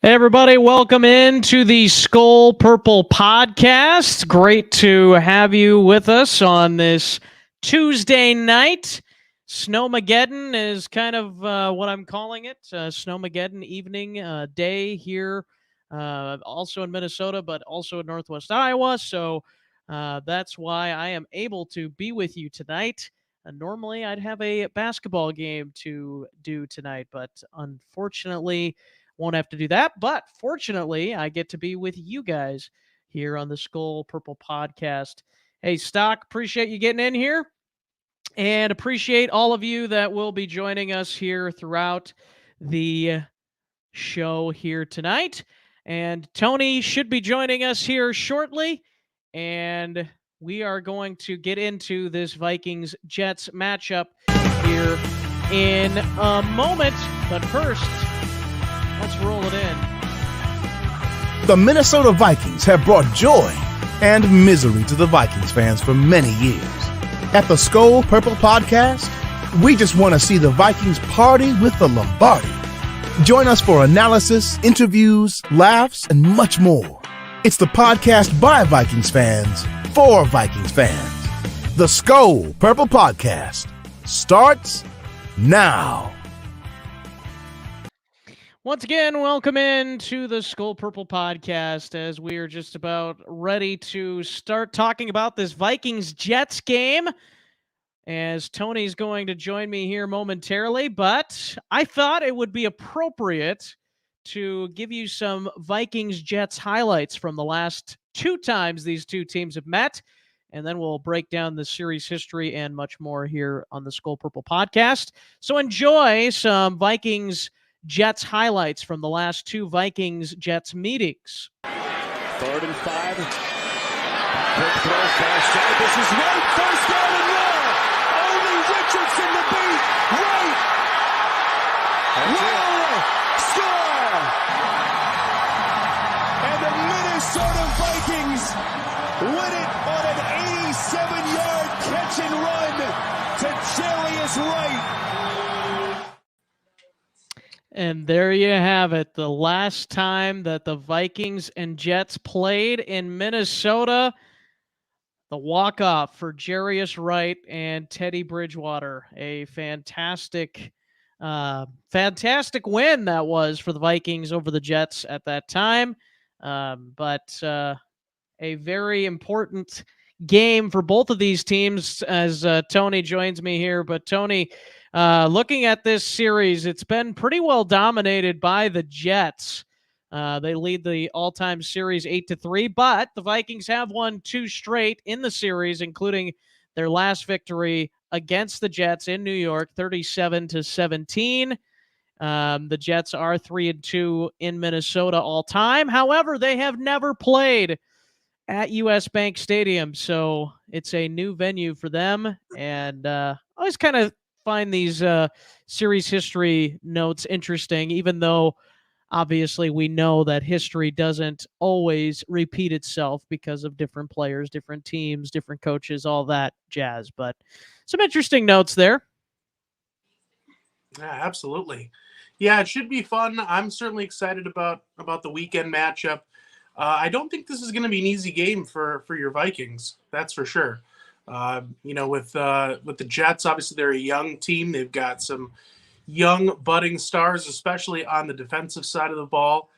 Hey, everybody, welcome into the Skol Purple podcast. Great to have you with us on this Tuesday night. Snowmageddon is kind of what I'm calling it. Snowmageddon evening, day here, also in Minnesota, but also in Northwest Iowa. So that's why I am able to be with you tonight. Normally, I'd have a basketball game to do tonight, but unfortunately, won't have to do that. But fortunately, I get to be with you guys here on the Skol Purple podcast. Hey, Stock, appreciate you getting in here and appreciate all of you that will be joining us here throughout the show here tonight. And Tony should be joining us here shortly. And we are going to get into this Vikings-Jets matchup here in a moment. But first, let's roll it in. The Minnesota Vikings have brought joy and misery to the Vikings fans for many years. At the Skol Purple Podcast, we just want to see the Vikings party with the Lombardi. Join us for analysis, interviews, laughs, and much more. It's the podcast by Vikings fans for Vikings fans. The Skol Purple Podcast starts now. Once again, welcome in to the Skol Purple podcast as we are just about ready to start talking about this Vikings-Jets game, as Tony's going to join me here momentarily, but I thought it would be appropriate to give you some Vikings-Jets highlights from the last two times these two teams have met, and then we'll break down the series history and much more here on the Skol Purple podcast. So enjoy some Vikings-Jets highlights from the last two Vikings-Jets meetings. 3rd and 5. Quick throw, far side. This is right. First down and more. Only Richardson to beat. Right. Will score. And the Minnesota Vikings win it on an 87-yard catch and run to Jarius Wright. And there you have it. The last time that the Vikings and Jets played in Minnesota, the walk-off for Jarius Wright and Teddy Bridgewater. A fantastic win that was for the Vikings over the Jets at that time. But a very important game for both of these teams as Tony joins me here. But Tony, looking at this series, it's been pretty well dominated by the Jets. They lead the all-time series 8-3, but the Vikings have won two straight in the series, including their last victory against the Jets in New York, 37-17. The Jets are 3-2 in Minnesota all-time. However, they have never played at US Bank Stadium, so it's a new venue for them. And I always kind of find these series history notes interesting, even though obviously we know that history doesn't always repeat itself because of different players, different teams, different coaches, all that jazz. But some interesting notes there. Yeah, absolutely. Yeah, it should be fun. I'm certainly excited about the weekend matchup. I don't think this is going to be an easy game for your Vikings. That's for sure. With the Jets, obviously they're a young team. They've got some young budding stars, especially on the defensive side of the ball.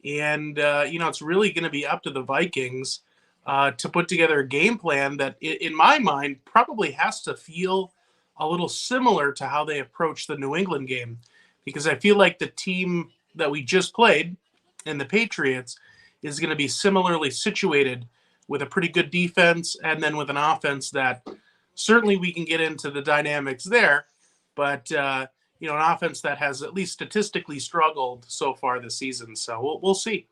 And, it's really going to be up to the Vikings to put together a game plan that, in my mind, probably has to feel a little similar to how they approach the New England game. Because I feel like the team that we just played and the Patriots is going to be similarly situated with a pretty good defense and then with an offense that certainly we can get into the dynamics there. But, an offense that has at least statistically struggled so far this season. So we'll see.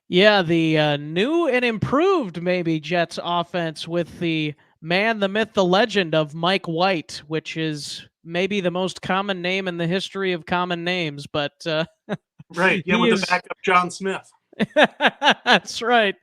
Yeah, the new and improved maybe Jets offense with the man, the myth, the legend of Mike White, which is maybe the most common name in the history of common names. But right, yeah, with the backup John Smith. That's right.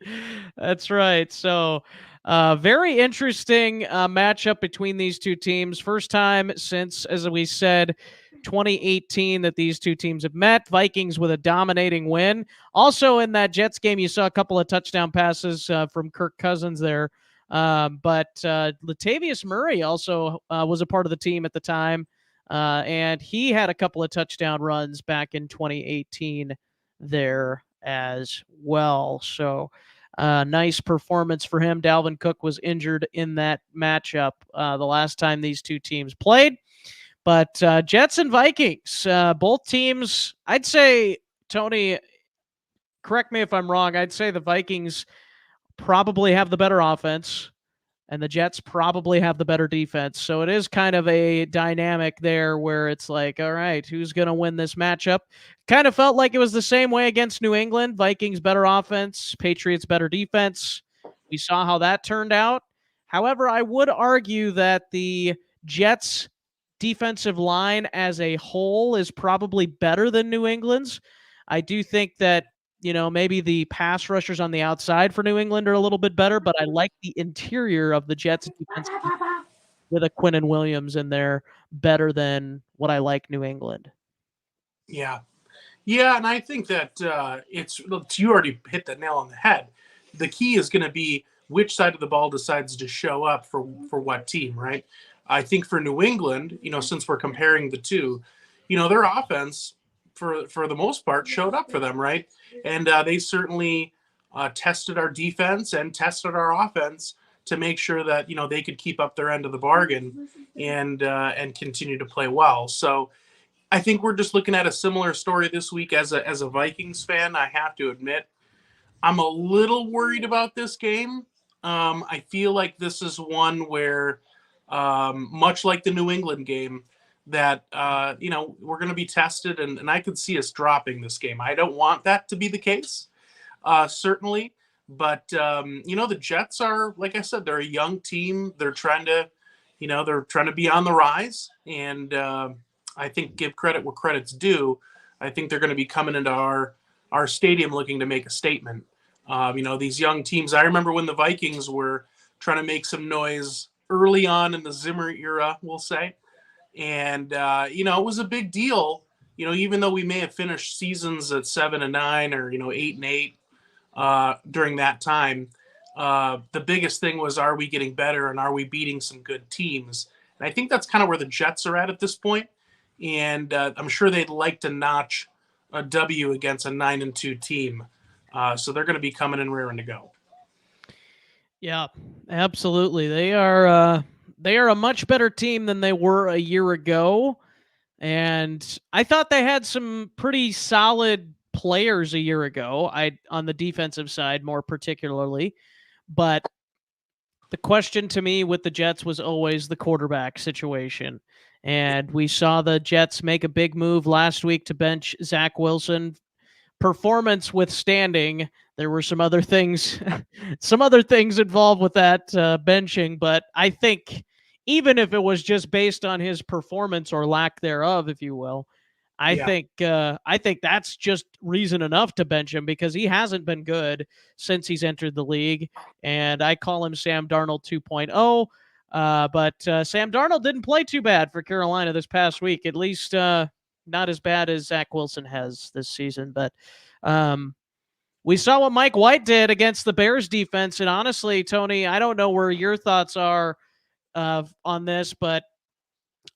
So very interesting matchup between these two teams. First time since, as we said, 2018 that these two teams have met. Vikings with a dominating win. Also in that Jets game, you saw a couple of touchdown passes from Kirk Cousins there. But Latavius Murray also was a part of the team at the time, and he had a couple of touchdown runs back in 2018 there as well. So nice performance for him. Dalvin Cook was injured in that matchup the last time these two teams played. But Jets and Vikings, both teams, I'd say, Tony, correct me if I'm wrong, I'd say the Vikings probably have the better offense and the Jets probably have the better defense. So it is kind of a dynamic there where it's like, all right, who's going to win this matchup? Kind of felt like it was the same way against New England. Vikings better offense, Patriots better defense. We saw how that turned out. However, I would argue that the Jets defensive line as a whole is probably better than New England's. I do think that, maybe the pass rushers on the outside for New England are a little bit better, but I like the interior of the Jets defense with a Quinnen Williams in there better than what I like New England. Yeah. Yeah, and I think that you already hit the nail on the head. The key is going to be which side of the ball decides to show up for what team, right? I think for New England, since we're comparing the two, their offense for the most part showed up for them, right? And they certainly tested our defense and tested our offense to make sure that they could keep up their end of the bargain and continue to play well. So I think we're just looking at a similar story this week as a Vikings fan. I have to admit, I'm a little worried about this game. I feel like this is one where, much like the New England game, that we're going to be tested, and I could see us dropping this game. I don't want that to be the case, certainly. But the Jets are, like I said, they're a young team. They're trying to be on the rise, and I think give credit where credit's due. I think they're going to be coming into our stadium looking to make a statement. These young teams. I remember when the Vikings were trying to make some noise early on in the Zimmer era, we'll say. And, it was a big deal, even though we may have finished seasons at 7-9 or, 8-8 during that time. The biggest thing was, are we getting better and are we beating some good teams? And I think that's kind of where the Jets are at this point. And I'm sure they'd like to notch a W against a 9-2 team. So they're going to be coming in raring to go. Yeah, absolutely. They are a much better team than they were a year ago. And I thought they had some pretty solid players a year ago, on the defensive side more particularly. But the question to me with the Jets was always the quarterback situation. And we saw the Jets make a big move last week to bench Zach Wilson. Performance withstanding, there were some other things involved with that benching, but I think even if it was just based on his performance or lack thereof, if you will, I think that's just reason enough to bench him because he hasn't been good since he's entered the league, and I call him Sam Darnold 2.0. But Sam Darnold didn't play too bad for Carolina this past week, at least not as bad as Zach Wilson has this season. But we saw what Mike White did against the Bears defense. And honestly, Tony, I don't know where your thoughts are on this, but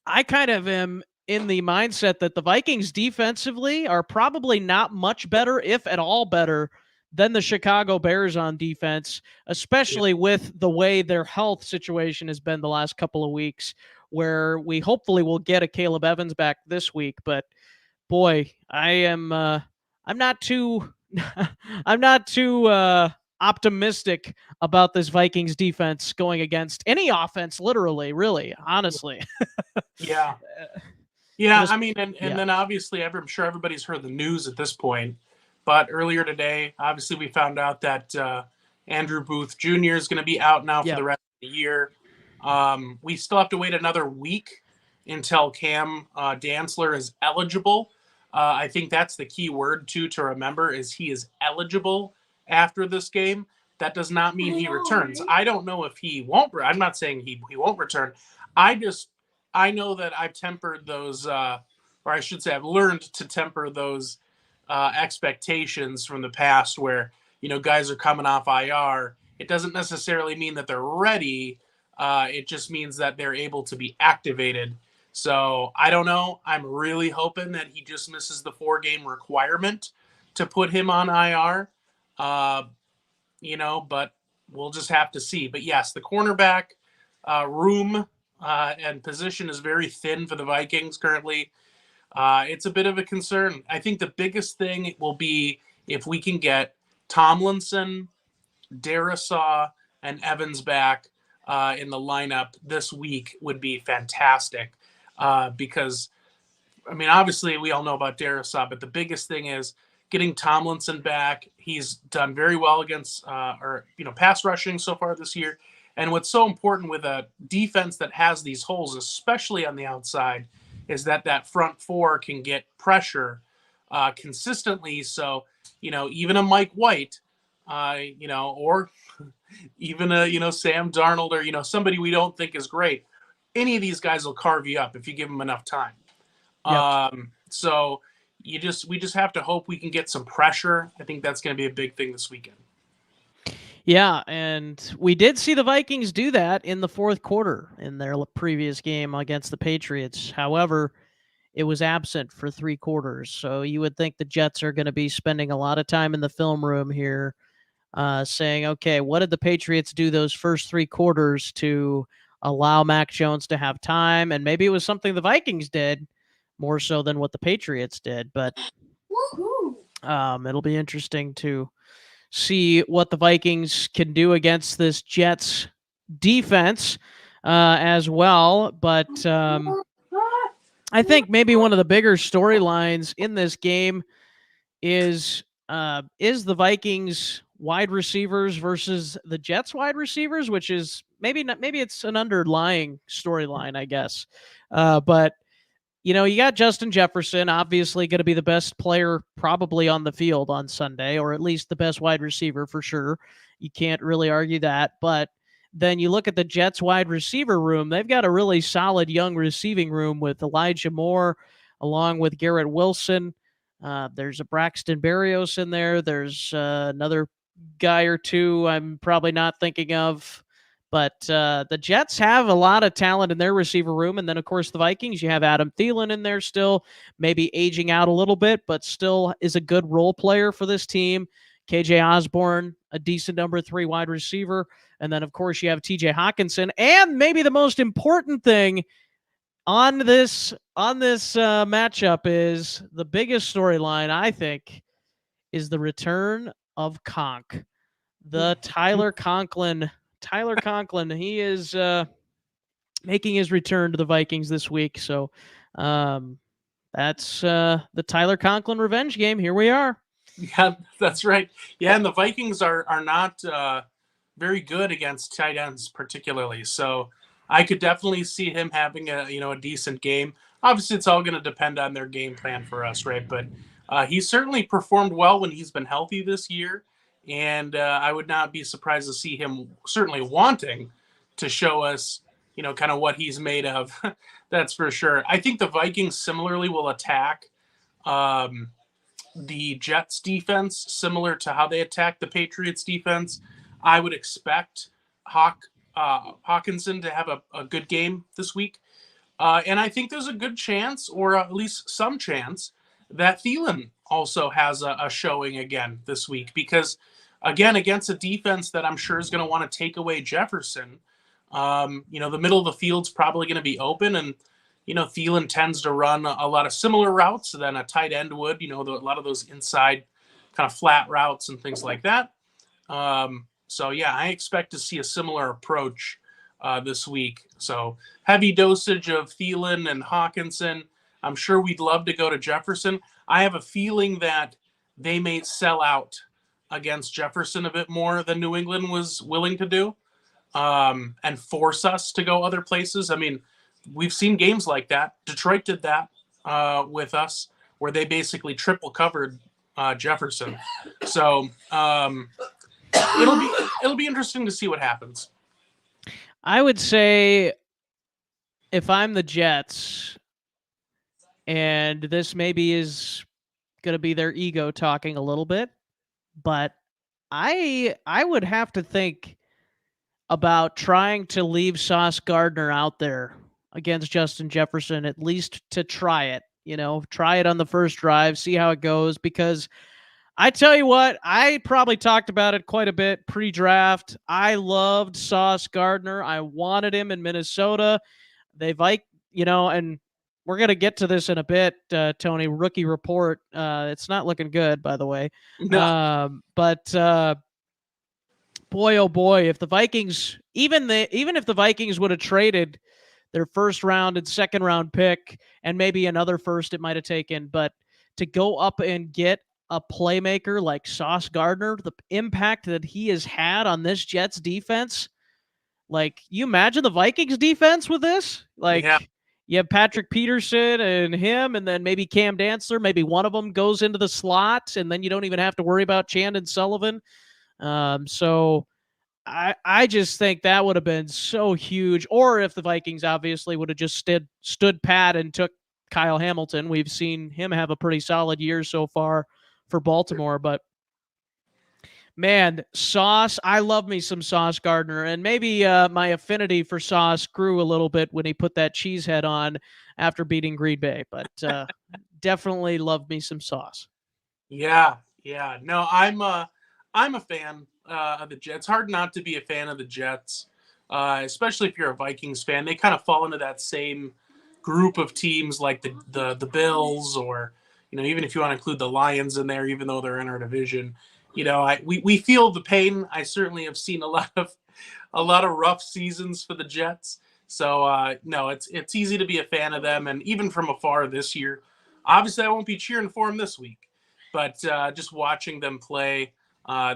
I kind of am in the mindset that the Vikings defensively are probably not much better, if at all better, than the Chicago Bears on defense, especially with the way their health situation has been the last couple of weeks, where we hopefully will get a Caleb Evans back this week. But boy, I'm not too optimistic about this Vikings defense going against any offense, literally, really, honestly. Yeah. Yeah, I mean, and then obviously, I'm sure everybody's heard the news at this point. But earlier today, obviously, we found out that Andrew Booth Jr. is going to be out now for the rest of the year. We still have to wait another week until Cam Dantzler is eligible. I think that's the key word, too, to remember is he is eligible after this game. That does not mean he returns. I don't know if he won't. I'm not saying he won't return. I know that I've tempered those, or or I should say, I've learned to temper those expectations from the past where, guys are coming off IR. It doesn't necessarily mean that they're ready. It just means that they're able to be activated. So I don't know. I'm really hoping that he just misses the 4-game requirement to put him on IR. But we'll just have to see. But yes, the cornerback room and position is very thin for the Vikings currently. It's a bit of a concern. I think the biggest thing will be if we can get Tomlinson, Darisaw, and Evans back in the lineup this week would be fantastic. Because, obviously we all know about Darisaw, but the biggest thing is getting Tomlinson back. He's done very well against pass rushing so far this year. And what's so important with a defense that has these holes, especially on the outside, is that front four can get pressure consistently. So, even a Mike White, or even a Sam Darnold, or, somebody we don't think is great. Any of these guys will carve you up if you give them enough time. Yep. So we just have to hope we can get some pressure. I think that's going to be a big thing this weekend. Yeah, and we did see the Vikings do that in the fourth quarter in their previous game against the Patriots. However, it was absent for 3 quarters. So you would think the Jets are going to be spending a lot of time in the film room here saying, okay, what did the Patriots do those first 3 quarters to allow Mac Jones to have time? And maybe it was something the Vikings did more so than what the Patriots did. But it'll be interesting to see what the Vikings can do against this Jets defense as well. But I think maybe one of the bigger storylines in this game is the Vikings wide receivers versus the Jets wide receivers, which is maybe it's an underlying storyline, I guess. But you got Justin Jefferson, obviously going to be the best player probably on the field on Sunday, or at least the best wide receiver for sure. You can't really argue that. But then you look at the Jets wide receiver room. They've got a really solid young receiving room with Elijah Moore along with Garrett Wilson. There's a Braxton Berrios in there. There's another guy or two I'm probably not thinking of. But the Jets have a lot of talent in their receiver room. And then, of course, the Vikings, you have Adam Thielen in there still, maybe aging out a little bit, but still is a good role player for this team. KJ Osborne, a decent number 3 wide receiver. And then, of course, you have TJ Hawkinson. And maybe the most important thing on this matchup is the biggest storyline, I think, is the return of Conk. The Tyler Conklin, he is making his return to the Vikings this week. So that's the Tyler Conklin revenge game. Here we are. Yeah, that's right. Yeah, and the Vikings are not very good against tight ends particularly. So I could definitely see him having a decent game. Obviously, it's all going to depend on their game plan for us, right? But he's certainly performed well when he's been healthy this year. And I would not be surprised to see him certainly wanting to show us, kind of what he's made of. That's for sure. I think the Vikings similarly will attack the Jets defense, similar to how they attacked the Patriots defense. I would expect Hawkinson to have a good game this week. And I think there's a good chance, or at least some chance, that Thielen also has a showing again this week, because again, against a defense that I'm sure is going to want to take away Jefferson, the middle of the field's probably going to be open, and Thielen tends to run a lot of similar routes than a tight end would, a lot of those inside kind of flat routes and things like that. So yeah, I expect to see a similar approach this week. So heavy dosage of Thielen and Hawkinson. I'm sure we'd love to go to Jefferson. I have a feeling that they may sell out against Jefferson a bit more than New England was willing to do, and force us to go other places. I mean, we've seen games like that. Detroit did that with us, where they basically triple covered Jefferson. So it'll be interesting to see what happens. I would say if I'm the Jets, and this maybe is going to be their ego talking a little bit, but I would have to think about trying to leave Sauce Gardner out there against Justin Jefferson, at least to try it. Try it on the first drive, see how it goes. Because I tell you what, I probably talked about it quite a bit pre-draft. I loved Sauce Gardner. I wanted him in Minnesota. And we're going to get to this in a bit, Tony. Rookie report. It's not looking good, by the way. No. But boy, oh boy, if the Vikings, even if the Vikings would have traded their first round and second round pick and maybe another first it might have taken, but to go up and get a playmaker like Sauce Gardner, the impact that he has had on this Jets defense, like, you imagine the Vikings defense with this? Like, Yeah. you have Patrick Peterson and him, and then maybe Cam Dantzler. Maybe one of them goes into the slot, and then you don't even have to worry about Chandon Sullivan. So I just think that would have been so huge. Or if the Vikings obviously would have just stood pat and took Kyle Hamilton. We've seen him have a pretty solid year so far for Baltimore. But, man, Sauce, I love me some Sauce Gardner. And maybe my affinity for Sauce grew a little bit when he put that cheese head on after beating Green Bay. But definitely love me some Sauce. Yeah. No, I'm a fan of the Jets. Hard not to be a fan of the Jets, especially if you're a Vikings fan. They kind of fall into that same group of teams like the Bills, or even if you want to include the Lions in there, even though they're in our division. We feel the pain. I certainly have seen a lot of rough seasons for the Jets. So no, it's easy to be a fan of them, and even from afar this year. Obviously, I won't be cheering for them this week, but just watching them play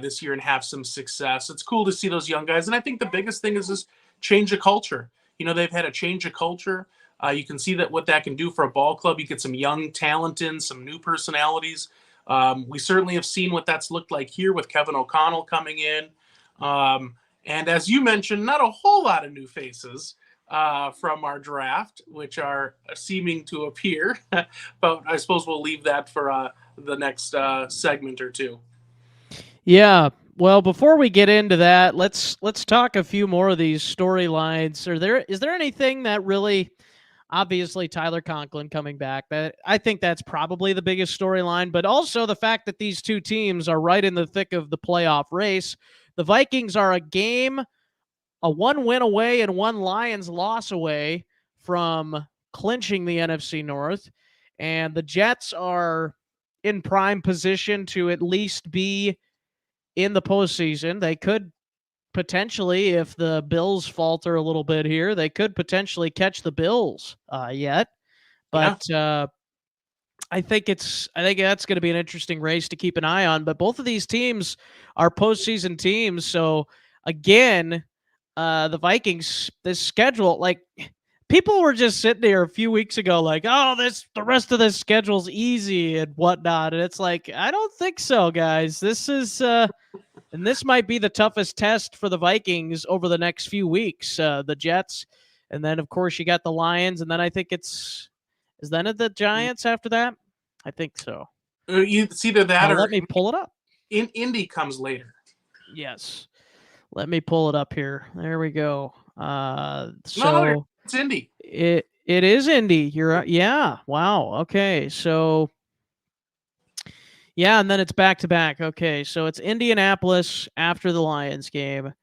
this year and have some success, it's cool to see those young guys. And I think the biggest thing is this change of culture. They've had a change of culture. You can see what that can do for a ball club. You get some young talent in, some new personalities. We certainly have seen what that's looked like here with Kevin O'Connell coming in. And as you mentioned, not a whole lot of new faces from our draft, which are seeming to appear. But I suppose we'll leave that for the next segment or two. Yeah. Well, before we get into that, let's talk a few more of these storylines. Is there anything that really, obviously Tyler Conklin coming back, that I think that's probably the biggest storyline, but also the fact that these two teams are right in the thick of the playoff race. The Vikings are a one win away and one Lions loss away from clinching the NFC North, and the Jets are in prime position to at least be in the postseason. They could potentially, if the Bills falter a little bit here, they could potentially catch the Bills yet. But I think that's going to be an interesting race to keep an eye on. But both of these teams are postseason teams. So again, the Vikings, this schedule, like, people were just sitting there a few weeks ago like, oh, the rest of this schedule's easy and whatnot. And it's like, I don't think so, guys. This is and this might be the toughest test for the Vikings over the next few weeks. The Jets, and then, of course, you got the Lions, and then I think is then the Giants after that? I think so. It's either that or let me pull it up. Indy comes later. Yes. Let me pull it up here. There we go. No, it's Indy. It is Indy. Yeah. Wow. Okay. So yeah, and then it's back to back. Okay, so it's Indianapolis after the Lions game,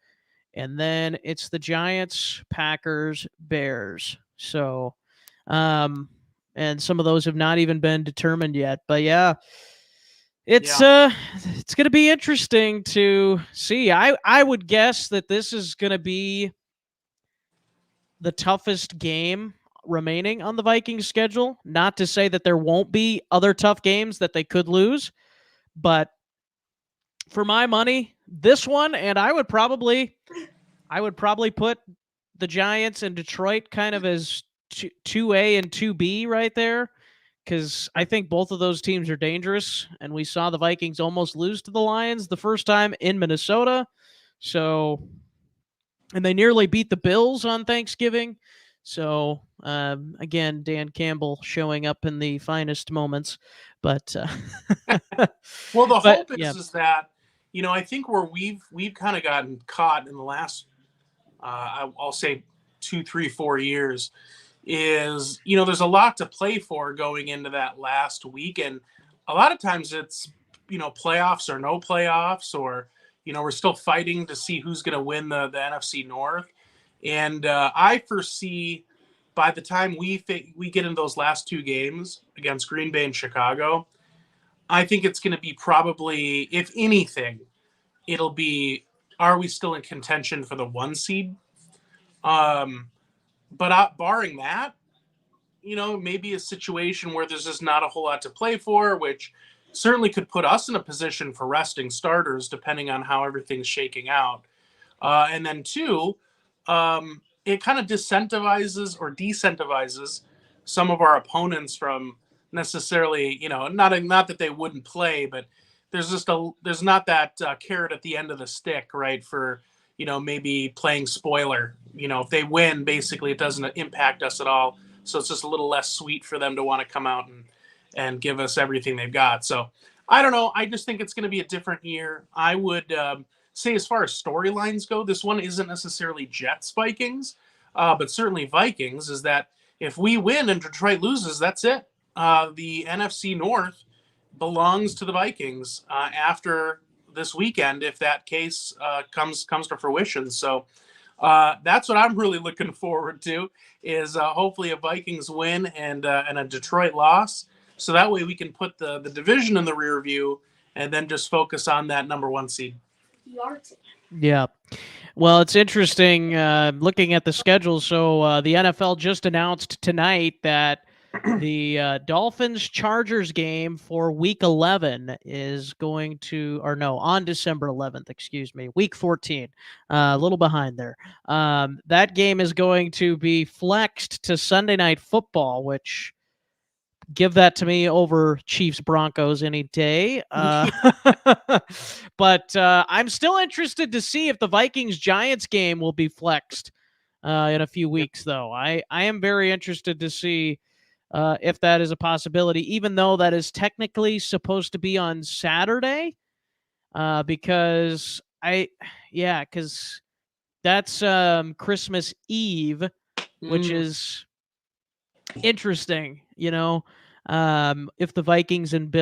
and then it's the Giants, Packers, Bears. So, and some of those have not even been determined yet. But yeah, it's going to be interesting to see. I would guess that this is going to be the toughest game remaining on the Vikings schedule. Not to say that there won't be other tough games that they could lose, but for my money, this one, and I would probably put the Giants and Detroit kind of as 2A and 2B right there, because I think both of those teams are dangerous, and we saw the Vikings almost lose to the Lions the first time in Minnesota. So, and they nearly beat the Bills on Thanksgiving. So again, Dan Campbell showing up in the finest moments, but Well, the but hope yeah, is that, I think where we've kind of gotten caught in the last, I'll say 2, 3, 4 years is, there's a lot to play for going into that last week. And a lot of times it's, playoffs or no playoffs, or, we're still fighting to see who's going to win the NFC North. And I foresee by the time we get into those last two games against Green Bay and Chicago, I think it's going to be probably, if anything, it'll be, are we still in contention for the 1 seed? But barring that, maybe a situation where there's just not a whole lot to play for, which certainly could put us in a position for resting starters, depending on how everything's shaking out. And then two, it kind of disincentivizes or decentivizes some of our opponents from necessarily, not that they wouldn't play, but there's not that carrot at the end of the stick, right? For, maybe playing spoiler, if they win, basically it doesn't impact us at all. So it's just a little less sweet for them to want to come out and give us everything they've got. So I don't know. I just think it's going to be a different year. I would say, as far as storylines go, this one isn't necessarily Jets Vikings, but certainly Vikings. Is that if we win and Detroit loses, that's it. The NFC North belongs to the Vikings after this weekend, if that case comes to fruition. So that's what I'm really looking forward to, is hopefully a Vikings win and a Detroit loss. So that way we can put the division in the rear view and then just focus on that number 1 seed. yeah. Well, it's interesting looking at the schedule. So the NFL just announced tonight that the Dolphins-Chargers game for Week 11 is going to, or no, on December 11th, excuse me, Week 14, a little behind there. That game is going to be flexed to Sunday Night Football, which give that to me over Chiefs Broncos any day. But I'm still interested to see if the Vikings Giants game will be flexed in a few weeks, though. I am very interested to see if that is a possibility, even though that is technically supposed to be on Saturday, because that's Christmas Eve, which is interesting, if the Vikings and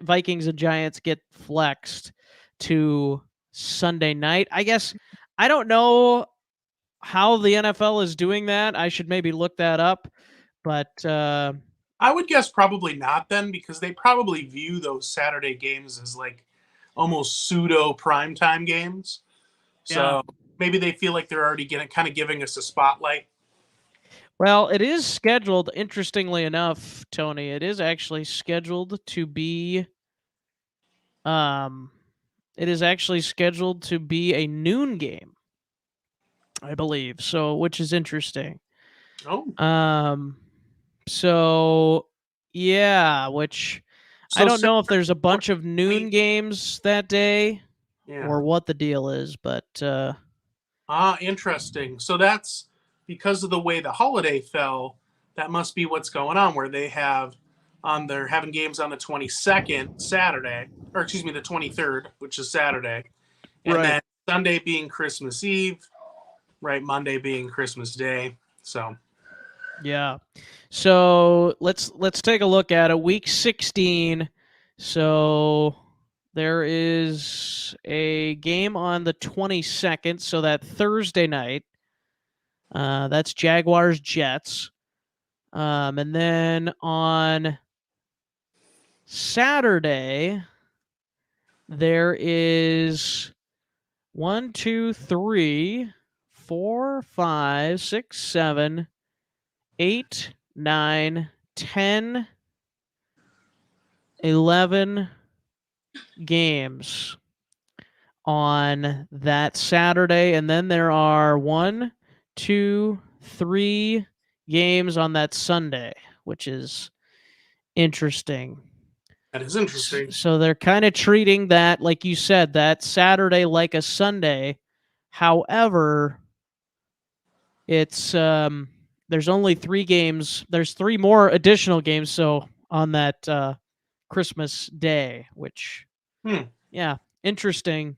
Vikings and Giants get flexed to Sunday night. I guess I don't know how the NFL is doing that. I should maybe look that up, but I would guess probably not then, because they probably view those Saturday games as like almost pseudo primetime games. So maybe they feel like they're already kind of giving us a spotlight. Well, it is scheduled, interestingly enough, Tony, it is actually scheduled to be it is actually scheduled to be a noon game, I believe. So, which is interesting. Oh. So yeah, which I don't know if there's a bunch of noon games that day or what the deal is, but interesting. So that's because of the way the holiday fell. That must be what's going on, where they're having games on the 22nd Saturday, or excuse me, the 23rd, which is Saturday, and then Sunday being Christmas Eve, right? Monday being Christmas Day. So yeah. So let's take a look at it. Week 16. So there is a game on the 22nd, so that Thursday night. That's Jaguars Jets. And then on Saturday, there is 1, 2, 3, 4, 5, 6, 7, 8, 9, 10, 11 games on that Saturday. And then there are 1, 2, 3 games on that Sunday, which is interesting. that is interesting. So they're kind of treating that, like you said, that Saturday like a Sunday. However, it's there's only 3 games. There's 3 more additional games. So on that Christmas Day, which, yeah, interesting.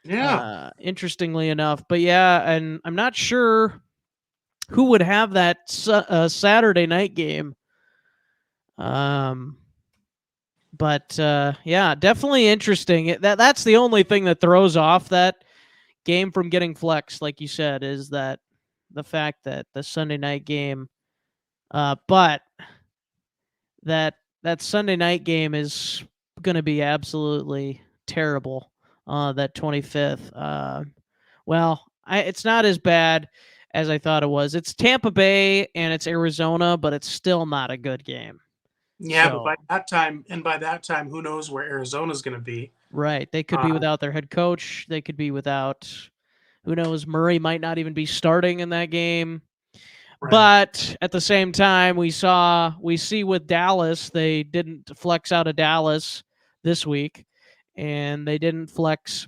Yeah. Interestingly enough, but yeah, and I'm not sure who would have that Saturday night game. But yeah, definitely interesting. That's the only thing that throws off that game from getting flexed, like you said, is that the fact that the Sunday night game. But that Sunday night game is going to be absolutely terrible. That 25th. Well, it's not as bad as I thought it was. It's Tampa Bay and it's Arizona, but it's still not a good game. Yeah, but So, by that time, who knows where Arizona's going to be? right. They could be without their head coach. They could be without, who knows, Murray might not even be starting in that game. Right. But at the same time, we see with Dallas, they didn't flex out of Dallas this week, and they didn't flex,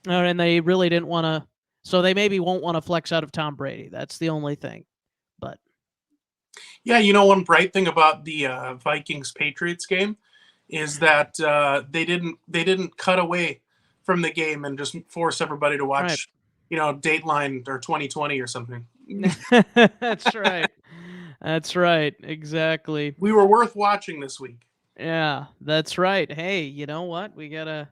and they really didn't want to. So they maybe won't want to flex out of Tom Brady. That's the only thing. But yeah, one bright thing about the Vikings Patriots game is that they didn't cut away from the game and just force everybody to watch, Dateline or 2020 or something. That's right. That's right. Exactly. We were worth watching this week. Yeah, that's right. Hey, you know what? We gotta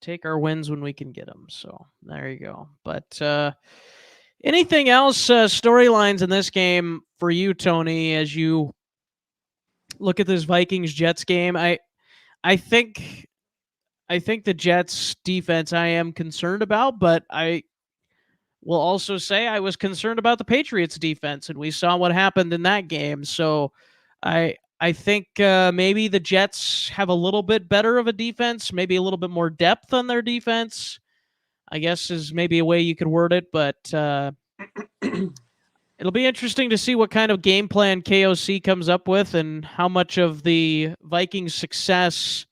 take our wins when we can get them. So there you go. But anything else storylines in this game for you, Tony? As you look at this Vikings Jets game, I think the Jets defense I am concerned about, but I will also say I was concerned about the Patriots defense, and we saw what happened in that game. So I think maybe the Jets have a little bit better of a defense, maybe a little bit more depth on their defense, I guess is maybe a way you could word it. But it'll be interesting to see what kind of game plan KOC comes up with and how much of the Vikings' success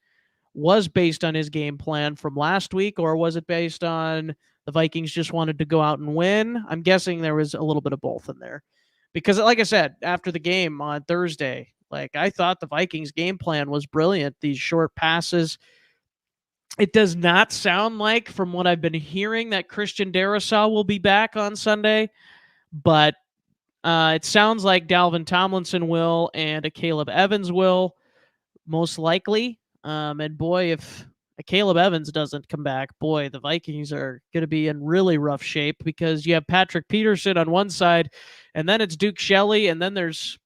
was based on his game plan from last week, or was it based on the Vikings just wanted to go out and win? I'm guessing there was a little bit of both in there. Because, like I said, after the game on Thursday, I thought the Vikings game plan was brilliant. These short passes. It does not sound like, from what I've been hearing, that Christian Darrisaw will be back on Sunday, but it sounds like Dalvin Tomlinson will and a Caleb Evans will, most likely. And boy, if Caleb Evans doesn't come back, boy, the Vikings are going to be in really rough shape, because you have Patrick Peterson on one side, and then it's Duke Shelley, and then there's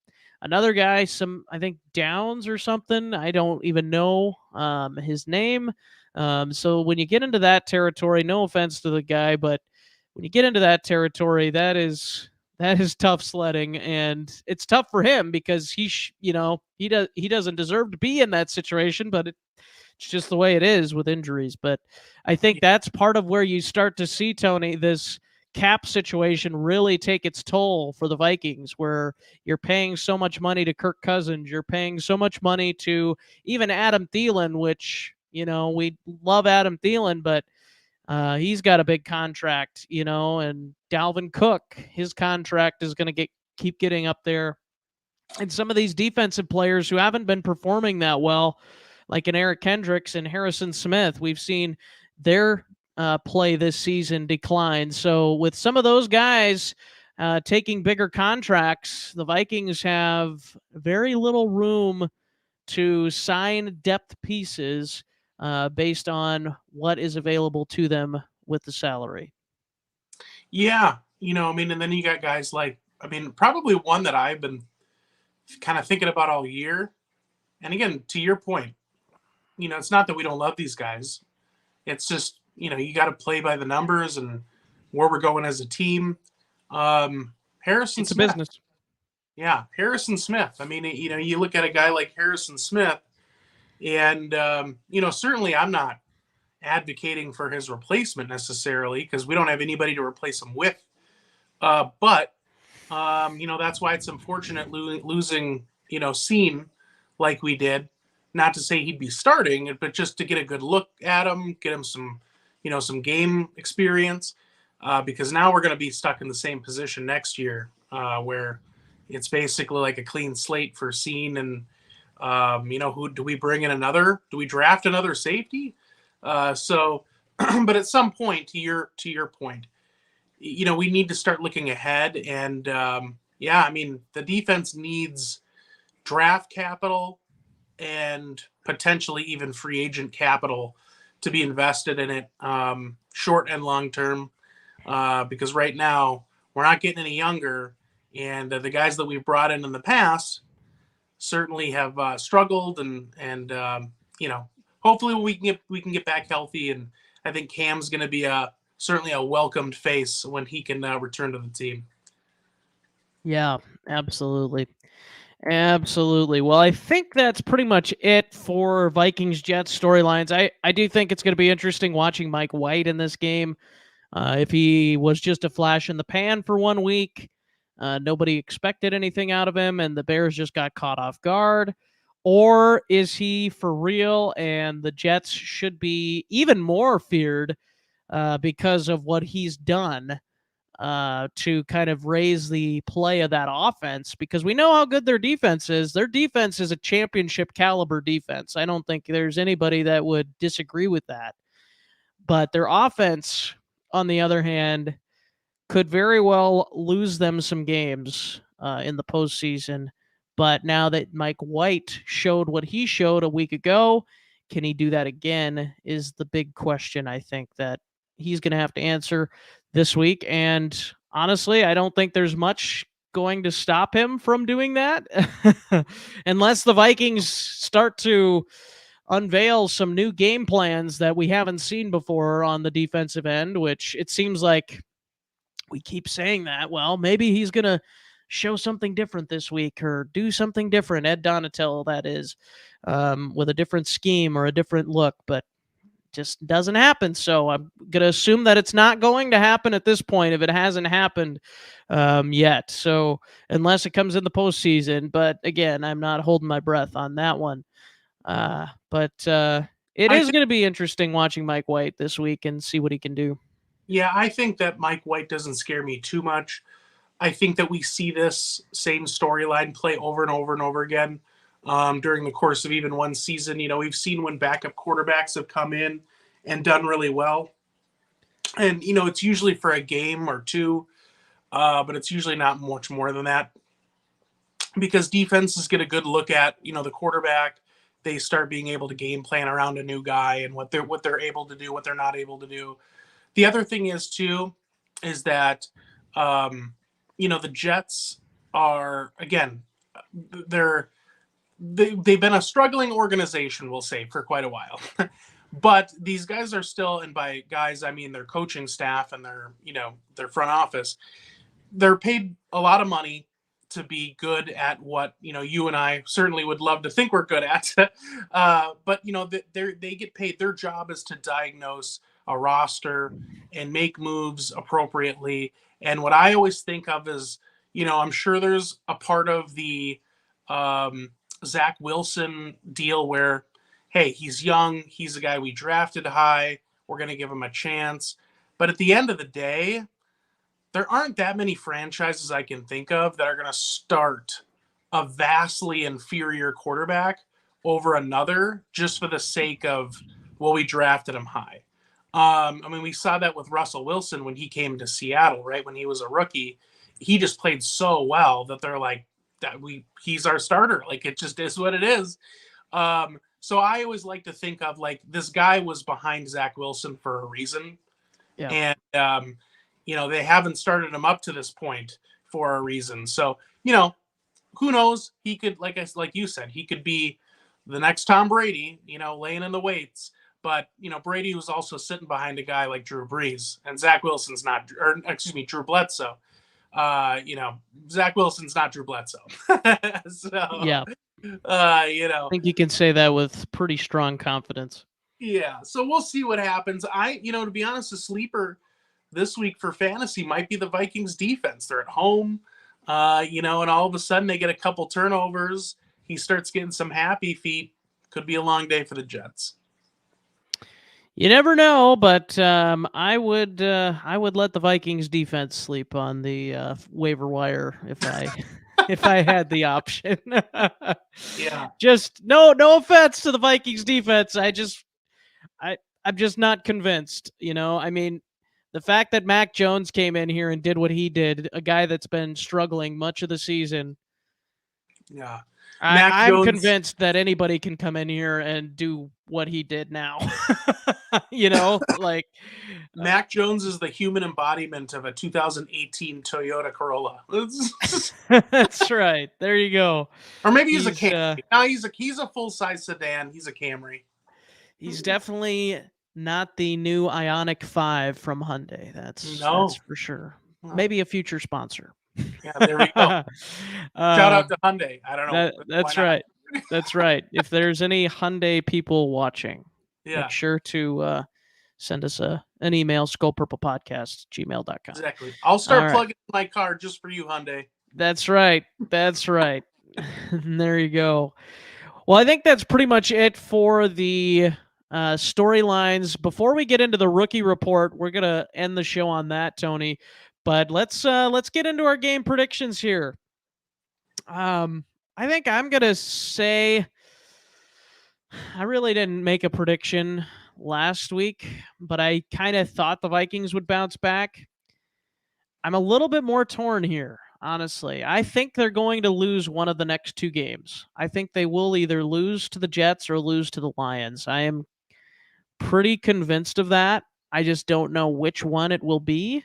another guy, I think Downs or something. I don't even know his name. So when you get into that territory, no offense to the guy, but when you get into that territory, that is tough sledding, and it's tough for him because he doesn't deserve to be in that situation, but it's just the way it is with injuries. But I think that's part of where you start to see, Tony, this cap situation really take its toll for the Vikings, where you're paying so much money to Kirk Cousins, you're paying so much money to even Adam Thielen, which, we love Adam Thielen, but he's got a big contract, and Dalvin Cook, his contract is going to keep getting up there. And some of these defensive players who haven't been performing that well, like an Eric Kendricks and Harrison Smith, we've seen their play this season decline. So with some of those guys taking bigger contracts, the Vikings have very little room to sign depth pieces based on what is available to them with the salary. Yeah. And then you got guys like, probably one that I've been kind of thinking about all year. And again, to your point, it's not that we don't love these guys. It's just, you got to play by the numbers and where we're going as a team. Harrison Smith. A business. Yeah, Harrison Smith. You look at a guy like Harrison Smith, and, certainly I'm not advocating for his replacement necessarily, because we don't have anybody to replace him with. But that's why it's unfortunate losing, Scene like we did. Not to say he'd be starting, but just to get a good look at him, get him some game experience, because now we're going to be stuck in the same position next year where it's basically like a clean slate for Scene. And, who do we bring in another? Do we draft another safety? But at some point, to your point, we need to start looking ahead. And the defense needs draft capital and potentially even free agent capital to be invested in it, short and long term, because right now we're not getting any younger, and the guys that we've brought in the past certainly have struggled, and hopefully we can get back healthy, and I think Cam's going to be certainly a welcomed face when he can return to the team. Yeah, absolutely. Absolutely. Well, I think that's pretty much it for Vikings Jets storylines. I do think it's going to be interesting watching Mike White in this game. If he was just a flash in the pan for 1 week, nobody expected anything out of him, and the Bears just got caught off guard. Or is he for real, and the Jets should be even more feared because of what he's done to kind of raise the play of that offense, because we know how good their defense is. Their defense is a championship caliber defense. I don't think there's anybody that would disagree with that. But their offense, on the other hand, could very well lose them some games in the postseason. But now that Mike White showed what he showed a week ago, can he do that again is the big question, I think, that he's going to have to answer this week. And honestly, I don't think there's much going to stop him from doing that unless the Vikings start to unveil some new game plans that we haven't seen before on the defensive end, which it seems like we keep saying that. Well, maybe he's going to show something different this week or do something different. Ed Donatel, that is, with a different scheme or a different look, but just doesn't happen. So I'm going to assume that it's not going to happen at this point if it hasn't happened yet. So unless it comes in the postseason, but again, I'm not holding my breath on that one. But it is going to be interesting watching Mike White this week and see what he can do. Yeah, I think that Mike White doesn't scare me too much. I think that we see this same storyline play over and over and over again during the course of even one season. We've seen when backup quarterbacks have come in and done really well. And, it's usually for a game or two, but it's usually not much more than that, because defenses get a good look at, the quarterback. They start being able to game plan around a new guy and what they're able to do, what they're not able to do. The other thing is that, the Jets are, again, they've been a struggling organization, we'll say, for quite a while. But these guys are still, and by guys, I mean their coaching staff and their front office, they're paid a lot of money to be good at what, you and I certainly would love to think we're good at. But, they get paid. Their job is to diagnose a roster and make moves appropriately. And what I always think of is, I'm sure there's a part of the Zach Wilson deal where, hey, he's young. He's a guy we drafted high. We're going to give him a chance. But at the end of the day, there aren't that many franchises I can think of that are going to start a vastly inferior quarterback over another just for the sake of, well, we drafted him high. We saw that with Russell Wilson when he came to Seattle, right? When he was a rookie, he just played so well that they're like, he's our starter. Like, it just is what it is. So I always like to think of, like, this guy was behind Zach Wilson for a reason. Yeah. And, they haven't started him up to this point for a reason. So, who knows? He could, like you said, he could be the next Tom Brady, laying in the weights. But, Brady was also sitting behind a guy like Drew Brees, and Zach Wilson's not, Drew Bledsoe. Zach Wilson's not Drew Bledsoe. So, yeah. I think you can say that with pretty strong confidence. Yeah. So we'll see what happens. To be honest, the sleeper this week for fantasy might be the Vikings defense. They're at home, and all of a sudden they get a couple turnovers. He starts getting some happy feet. Could be a long day for the Jets. You never know, but I would let the Vikings defense sleep on the waiver wire if I if I had the option. Yeah. Just no offense to the Vikings defense. I'm just not convinced. I mean, the fact that Mac Jones came in here and did what he did, a guy that's been struggling much of the season, Yeah. Mac I'm Jones. convinced that anybody can come in here and do what he did now. Like Mac Jones is the human embodiment of a 2018 Toyota Corolla. that's right. There you go. Or maybe he's a He's Camry. No, he's a full-size sedan. He's a Camry. he's definitely not the new Ioniq 5 from Hyundai. That's No. for sure. No. Maybe a future sponsor. Yeah, there we go. Shout out to Hyundai. I don't know. That's right. That's right. If there's any Hyundai people watching, Yeah, make sure to send us an email, skullpurplepodcast@gmail.com. exactly. I'll start plugging my car just for you, Hyundai. That's right. That's right. There you go. Well, I think that's pretty much it for the storylines. Before we get into the rookie report, we're gonna end the show on that, Tony. But let's get into our game predictions here. I think I'm gonna say I really didn't make a prediction last week, but I kind of thought the Vikings would bounce back. I'm a little bit more torn here, honestly. I think they're going to lose one of the next two games. I think they will either lose to the Jets or lose to the Lions. I am pretty convinced of that. I just don't know which one it will be.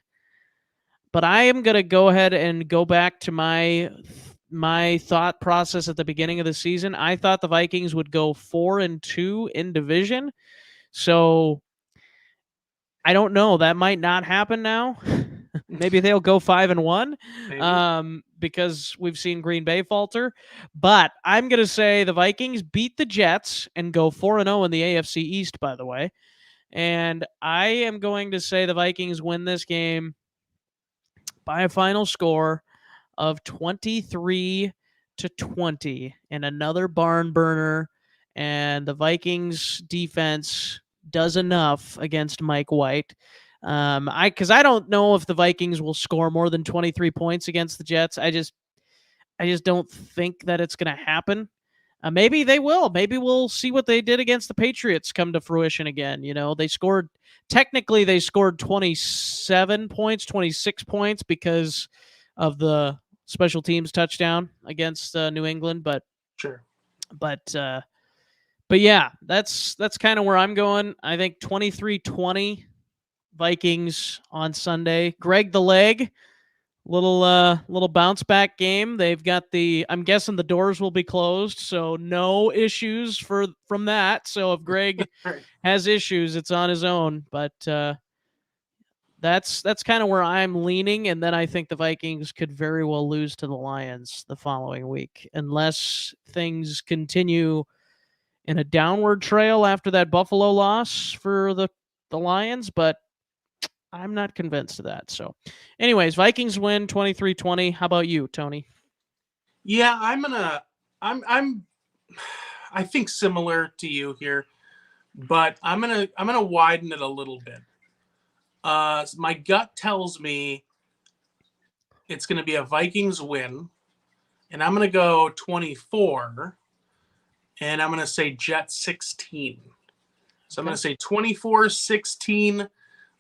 But I am going to go ahead and go back to my thought process at the beginning of the season. I thought the Vikings would go 4-2 in division. So I don't know. That might not happen now. Maybe they'll go 5-1 because we've seen Green Bay falter. But I'm going to say the Vikings beat the Jets and go 4-0 in the AFC East, by the way. And I am going to say the Vikings win this game by a final score of 23-20 and another barn burner. And the Vikings defense does enough against Mike White. Because I don't know if the Vikings will score more than 23 points against the Jets. I just don't think that it's going to happen. Maybe they will. Maybe we'll see what they did against the Patriots come to fruition again. They scored 27 points, 26 points because of the special teams touchdown against New England. But sure. But yeah, that's kind of where I'm going. I think 23-20 Vikings on Sunday. Greg the Leg, little bounce back game. They've got I'm guessing the doors will be closed, so no issues from that. So if Greg has issues, it's on his own. But that's kind of where I'm leaning, and then I think the Vikings could very well lose to the Lions the following week unless things continue in a downward trail after that Buffalo loss for the Lions, but I'm not convinced of that. So anyways, Vikings win 23-20. How about you, Tony? Yeah, I think similar to you here, but I'm gonna widen it a little bit. My gut tells me it's gonna be a Vikings win, and I'm gonna go 24, and I'm gonna say Jets 16. So I'm gonna say 24-16.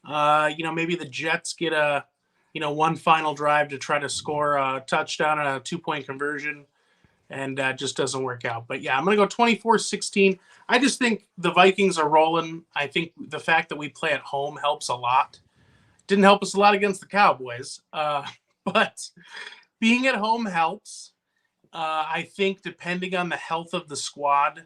Maybe the Jets get one final drive to try to score a touchdown and a 2-point conversion, and that just doesn't work out. But yeah, I'm going to go 24-16. I just think the Vikings are rolling. I think the fact that we play at home helps a lot. Didn't help us a lot against the Cowboys, but being at home helps. I think depending on the health of the squad,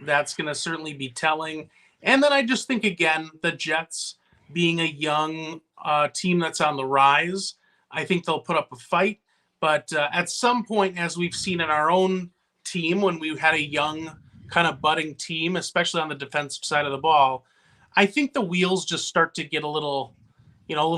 that's going to certainly be telling. And then I just think, again, the Jets, being a young team that's on the rise, I think they'll put up a fight. But at some point, as we've seen in our own team, when we had a young kind of budding team, especially on the defensive side of the ball, I think the wheels just start to get a little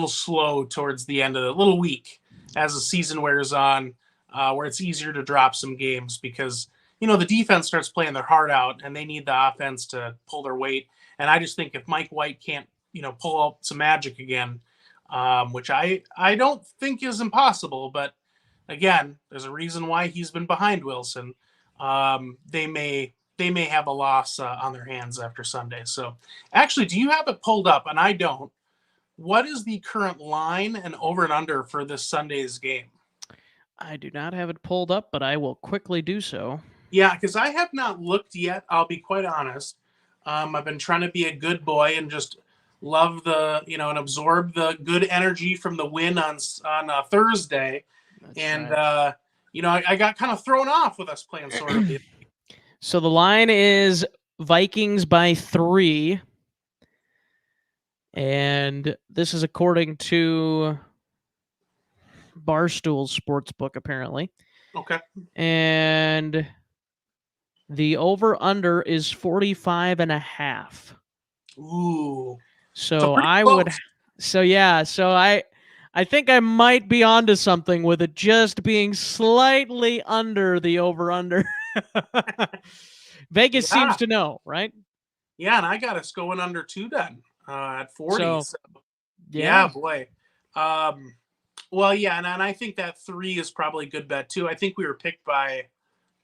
slow towards the end of a little weak as the season wears on, where it's easier to drop some games because, the defense starts playing their heart out and they need the offense to pull their weight. And I just think if Mike White can't, pull out some magic again, which I don't think is impossible, but again, there's a reason why he's been behind Wilson. They may have a loss on their hands after Sunday. So actually, do you have it pulled up? And I don't. What is the current line and over and under for this Sunday's game? I do not have it pulled up, but I will quickly do so. Yeah, because I have not looked yet. I'll be quite honest. I've been trying to be a good boy and just love and absorb the good energy from the win on Thursday. That's and right. I got kind of thrown off with us playing sort of. So the line is Vikings by 3. And this is according to Barstool Sportsbook, apparently. Okay. And the over-under is 45.5. Ooh. So I would... So, yeah. So I think I might be onto something with it just being slightly under the over-under. Vegas seems to know, right? Yeah, and I got us going under 2 then at 40. So, yeah, boy. Well, yeah, and I think that 3 is probably a good bet too. I think we were picked by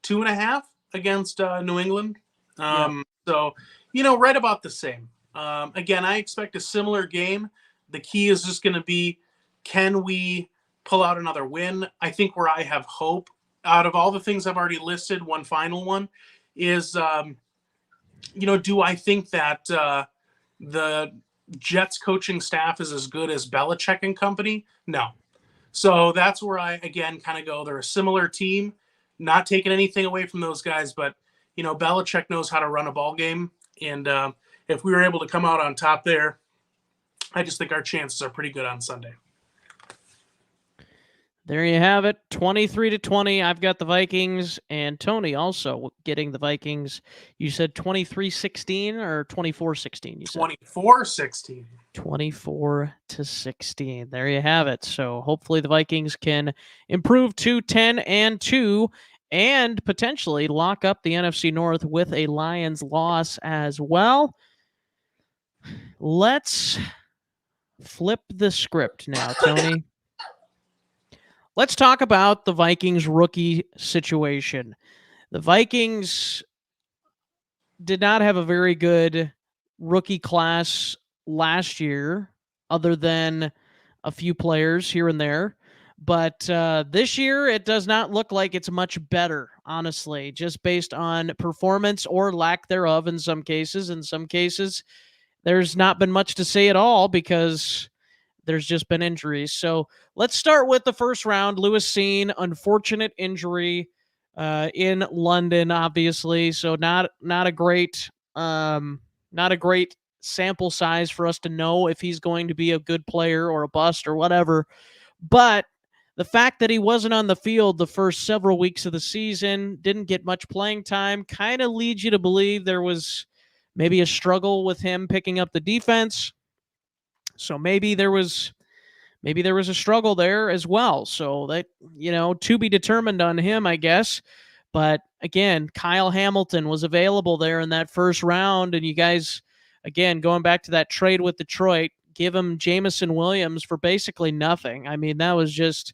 2.5 against New England. So, right about the same. Again, I expect a similar game. The key is just going to be, can we pull out another win? I think where I have hope, out of all the things I've already listed, one final one is, do I think that the Jets coaching staff is as good as Belichick and company? No. So that's where I, again, kind of go, they're a similar team, not taking anything away from those guys, but, Belichick knows how to run a ball game. And if we were able to come out on top there, I just think our chances are pretty good on Sunday. There you have it, 23-20. I've got the Vikings, and Tony also getting the Vikings. You said 23-16 or 24-16? You said 24-16. 24-16. There you have it. So hopefully the Vikings can improve to 10-2 and potentially lock up the NFC North with a Lions loss as well. Let's flip the script now, Tony. Let's talk about the Vikings rookie situation. The Vikings did not have a very good rookie class last year, other than a few players here and there. But this year, it does not look like it's much better, honestly, just based on performance or lack thereof in some cases. In some cases, there's not been much to say at all because there's just been injuries. So let's start with the first round. Lewis Cine, unfortunate injury in London, obviously. So not a great sample size for us to know if he's going to be a good player or a bust or whatever. But the fact that he wasn't on the field the first several weeks of the season, didn't get much playing time, kind of leads you to believe there was maybe a struggle with him picking up the defense. So maybe there was a struggle there as well. So that, to be determined on him, I guess. But again, Kyle Hamilton was available there in that first round. And you guys, again, going back to that trade with Detroit, give him Jameson Williams for basically nothing. I mean, that was just,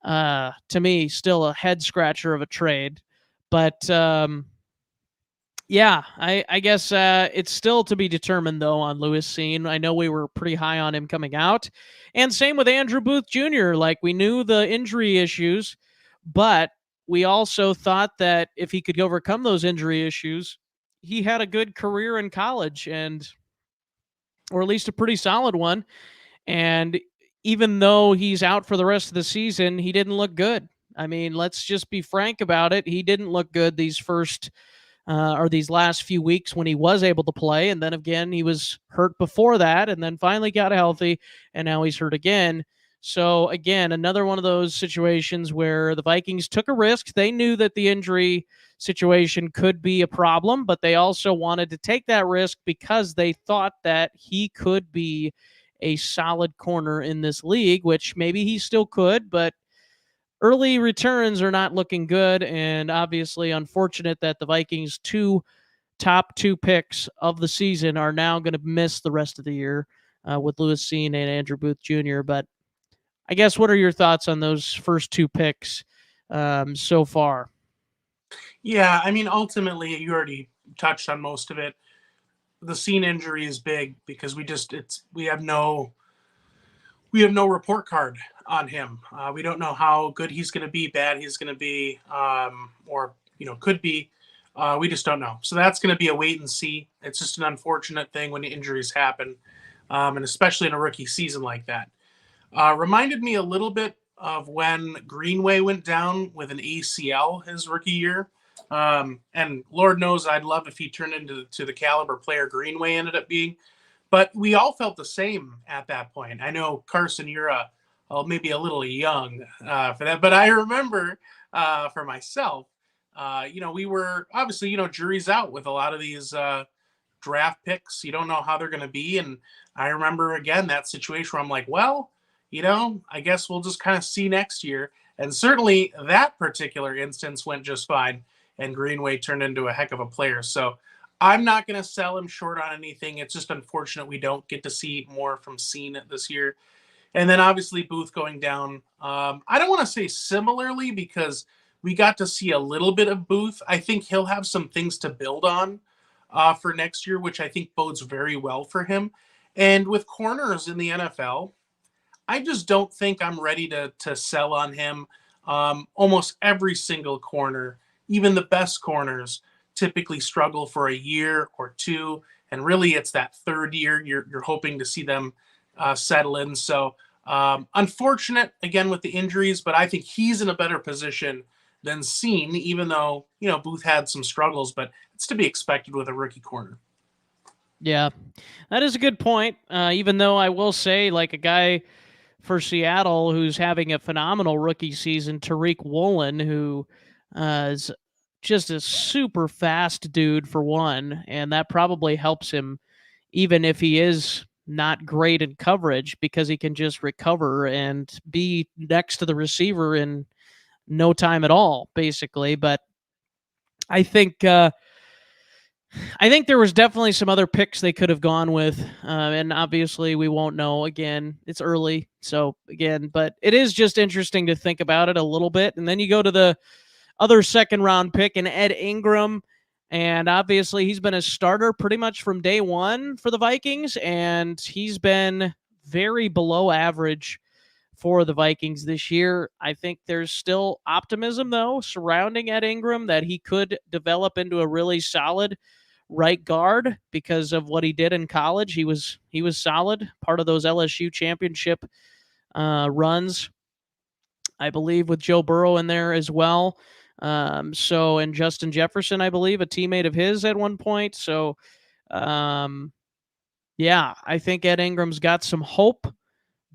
to me, still a head scratcher of a trade. But, yeah, I guess it's still to be determined, though, on Lewis Cine. I know we were pretty high on him coming out. And same with Andrew Booth Jr. Like, we knew the injury issues, but we also thought that if he could overcome those injury issues, he had a good career in college, or at least a pretty solid one. And even though he's out for the rest of the season, he didn't look good. I mean, let's just be frank about it. He didn't look good these last few weeks when he was able to play. And then again, he was hurt before that and then finally got healthy, and now he's hurt again. So again, another one of those situations where the Vikings took a risk. They knew that the injury situation could be a problem, but they also wanted to take that risk because they thought that he could be a solid corner in this league, which maybe he still could, but early returns are not looking good, and obviously unfortunate that the Vikings' top two picks of the season are now going to miss the rest of the year with Lewis Cine and Andrew Booth Jr. But I guess what are your thoughts on those first two picks so far? Yeah, I mean, ultimately, you already touched on most of it. The Cine injury is big because we have no report card on him. We don't know how good he's going to be, bad he's going to be, or could be. We just don't know. So that's going to be a wait and see. It's just an unfortunate thing when injuries happen, and especially in a rookie season like that. Reminded me a little bit of when Greenway went down with an ACL his rookie year. And Lord knows I'd love if he turned into the caliber player Greenway ended up being. But we all felt the same at that point. I know, Carson, you're maybe a little young for that, but I remember for myself, we were obviously, jury's out with a lot of these draft picks. You don't know how they're going to be. And I remember, again, that situation where I'm like, well, I guess we'll just kind of see next year. And certainly that particular instance went just fine. And Greenway turned into a heck of a player. So I'm not going to sell him short on anything. It's just unfortunate we don't get to see more from Cine this year. And then obviously Booth going down. I don't want to say similarly because we got to see a little bit of Booth. I think he'll have some things to build on for next year, which I think bodes very well for him. And with corners in the NFL, I just don't think I'm ready to sell on him. Almost every single corner, even the best corners, typically struggle for a year or two, and really it's that third year you're hoping to see them settle in. So unfortunate again with the injuries, but I think he's in a better position than Cine, even though Booth had some struggles, but it's to be expected with a rookie corner. Yeah, that is a good point. Even though I will say, like a guy for Seattle who's having a phenomenal rookie season, Tariq Woolen, who is just a super fast dude for one, and that probably helps him even if he is not great in coverage because he can just recover and be next to the receiver in no time at all, basically. But I think there was definitely some other picks they could have gone with, and obviously we won't know. Again, it's early, so but it is just interesting to think about it a little bit. And then you go to the other second-round pick in Ed Ingram, and obviously he's been a starter pretty much from day one for the Vikings, and he's been very below average for the Vikings this year. I think there's still optimism, though, surrounding Ed Ingram that he could develop into a really solid right guard because of what he did in college. He was solid, part of those LSU championship runs, I believe, with Joe Burrow in there as well. And Justin Jefferson, I believe, a teammate of his at one point. So, yeah, I think Ed Ingram's got some hope.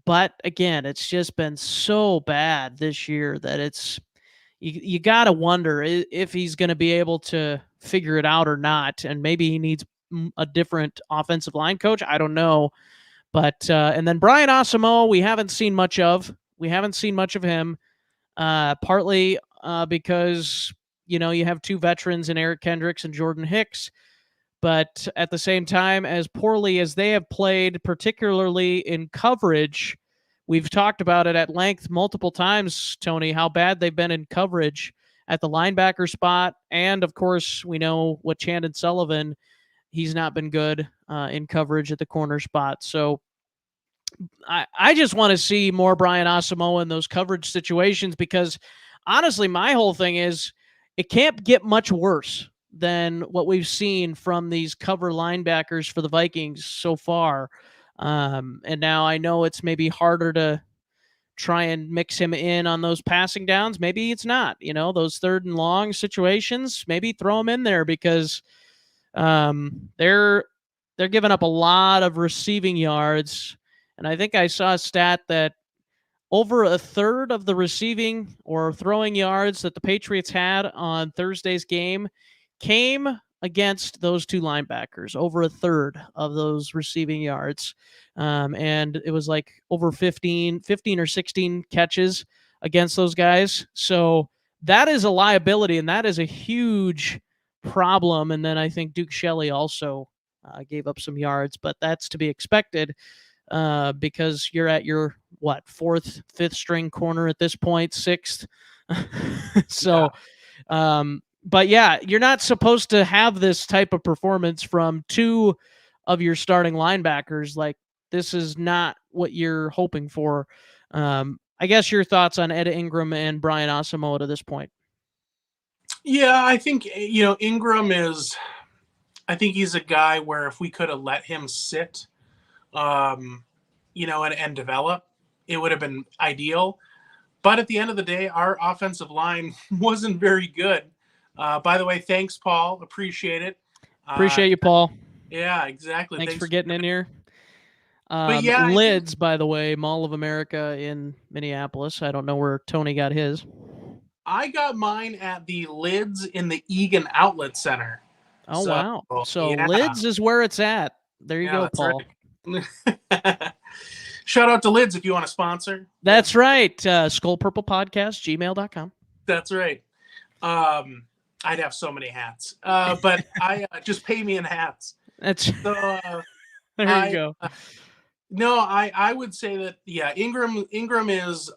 But again, it's just been so bad this year that it's you got to wonder if he's going to be able to figure it out or not. And maybe he needs a different offensive line coach. I don't know. But and then Brian Asamoah, we haven't seen much of. We haven't seen much of him, partly because you have two veterans in Eric Kendricks and Jordan Hicks. But at the same time, as poorly as they have played, particularly in coverage, we've talked about it at length multiple times, Tony, how bad they've been in coverage at the linebacker spot. And, of course, we know what Chandon Sullivan, he's not been good in coverage at the corner spot. So I just want to see more Brian Asamoah in those coverage situations because, honestly, my whole thing is it can't get much worse than what we've seen from these cover linebackers for the Vikings so far. And now I know it's maybe harder to try and mix him in on those passing downs. Maybe it's not, those third and long situations, maybe throw him in there because they're giving up a lot of receiving yards. And I think I saw a stat that over a third of the receiving or throwing yards that the Patriots had on Thursday's game came against those two linebackers, over a third of those receiving yards. And it was like over 15 or 16 catches against those guys. So that is a liability, and that is a huge problem. And then I think Duke Shelley also gave up some yards, but that's to be expected because you're at your, fourth, fifth string corner at this point, sixth. So, but yeah, you're not supposed to have this type of performance from two of your starting linebackers. Like, this is not what you're hoping for. I guess your thoughts on Ed Ingram and Brian Asamoah to this point. Yeah, I think, Ingram I think he's a guy where if we could have let him sit, and develop, it would have been ideal. But at the end of the day, our offensive line wasn't very good. By the way, thanks, Paul. Appreciate it. Appreciate you, Paul. Yeah, exactly. Thanks for getting in here. Yeah, Lids, by the way, Mall of America in Minneapolis. I don't know where Tony got his. I got mine at the Lids in the Egan Outlet Center. Oh, wow. So yeah. Lids is where it's at. There you go, Paul. Right. Shout out to Lids if you want to sponsor. That's right. Skol Purple Podcast, gmail.com. That's right. I'd have so many hats. But I just pay me in hats. That's so, there you go. No, I would say that, yeah, Ingram is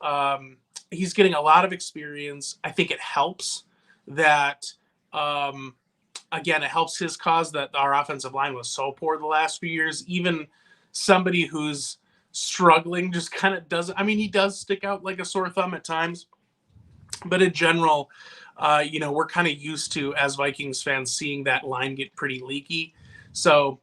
he's getting a lot of experience. I think it helps that again, it helps his cause that our offensive line was so poor the last few years. Even somebody who's struggling just kind of does. I mean, he does stick out like a sore thumb at times, but in general, we're kind of used to, as Vikings fans, seeing that line get pretty leaky. So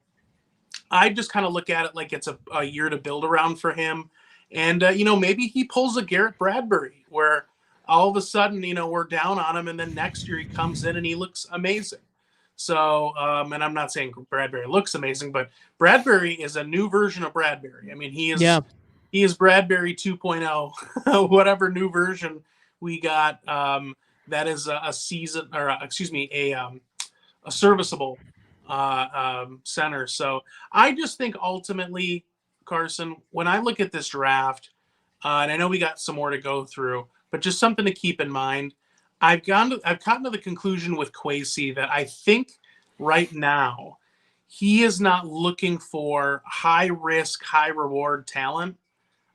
I just kind of look at it like it's a year to build around for him. And, maybe he pulls a Garrett Bradbury where all of a sudden, we're down on him. And then next year he comes in and he looks amazing. So, and I'm not saying Bradbury looks amazing, but Bradbury is a new version of Bradbury. I mean, he is Bradbury 2.0, whatever new version we got. That is a season, or a serviceable center. So I just think ultimately, Carson, when I look at this draft, and I know we got some more to go through, but just something to keep in mind. I've gotten to the conclusion with Kwesi that I think right now he is not looking for high risk, high reward talent.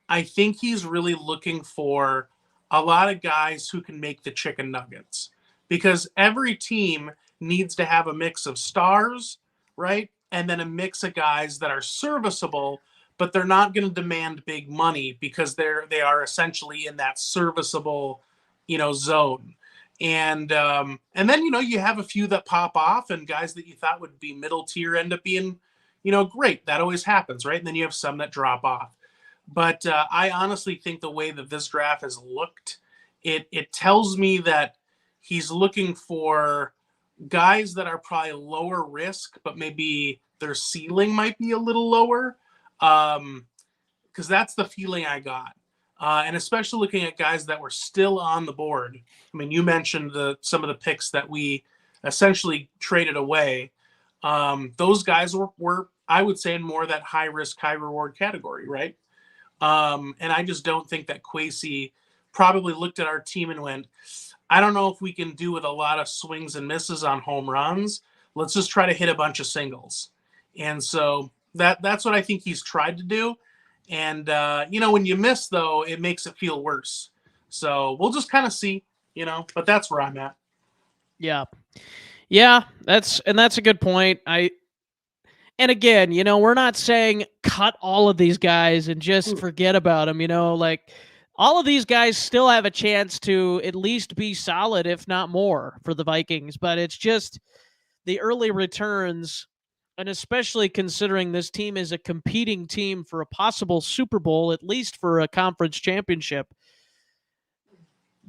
I think he's really looking for a lot of guys who can make the chicken nuggets, because every team needs to have a mix of stars, right? And then a mix of guys that are serviceable, but they're not going to demand big money because they are essentially in that serviceable, zone. And then, you have a few that pop off, and guys that you thought would be middle tier end up being, great. That always happens, right? And then you have some that drop off. But I honestly think the way that this draft has looked, it tells me that he's looking for guys that are probably lower risk, but maybe their ceiling might be a little lower. Because that's the feeling I got. And especially looking at guys that were still on the board. I mean, you mentioned some of the picks that we essentially traded away. Those guys were, I would say, in more that high risk, high reward category, right? And I just don't think that Kwesi probably looked at our team and went, I don't know if we can do with a lot of swings and misses on home runs. Let's just try to hit a bunch of singles. And so that's what I think he's tried to do. And, when you miss, though, it makes it feel worse. So we'll just kind of see, but that's where I'm at. Yeah. Yeah, that's a good point. And again, we're not saying cut all of these guys and just forget about them, like all of these guys still have a chance to at least be solid, if not more, for the Vikings. But it's just the early returns, and especially considering this team is a competing team for a possible Super Bowl, at least for a conference championship.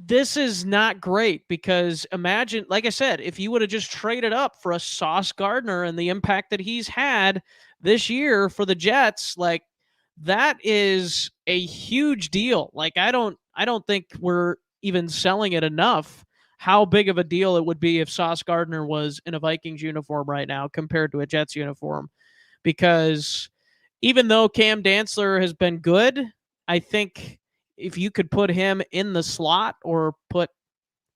This is not great, because imagine, like I said, if you would have just traded up for a Sauce Gardner and the impact that he's had this year for the Jets, like that is a huge deal. Like I don't think we're even selling it enough how big of a deal it would be if Sauce Gardner was in a Vikings uniform right now compared to a Jets uniform. Because even though Cam Dantzler has been good, I think if you could put him in the slot or put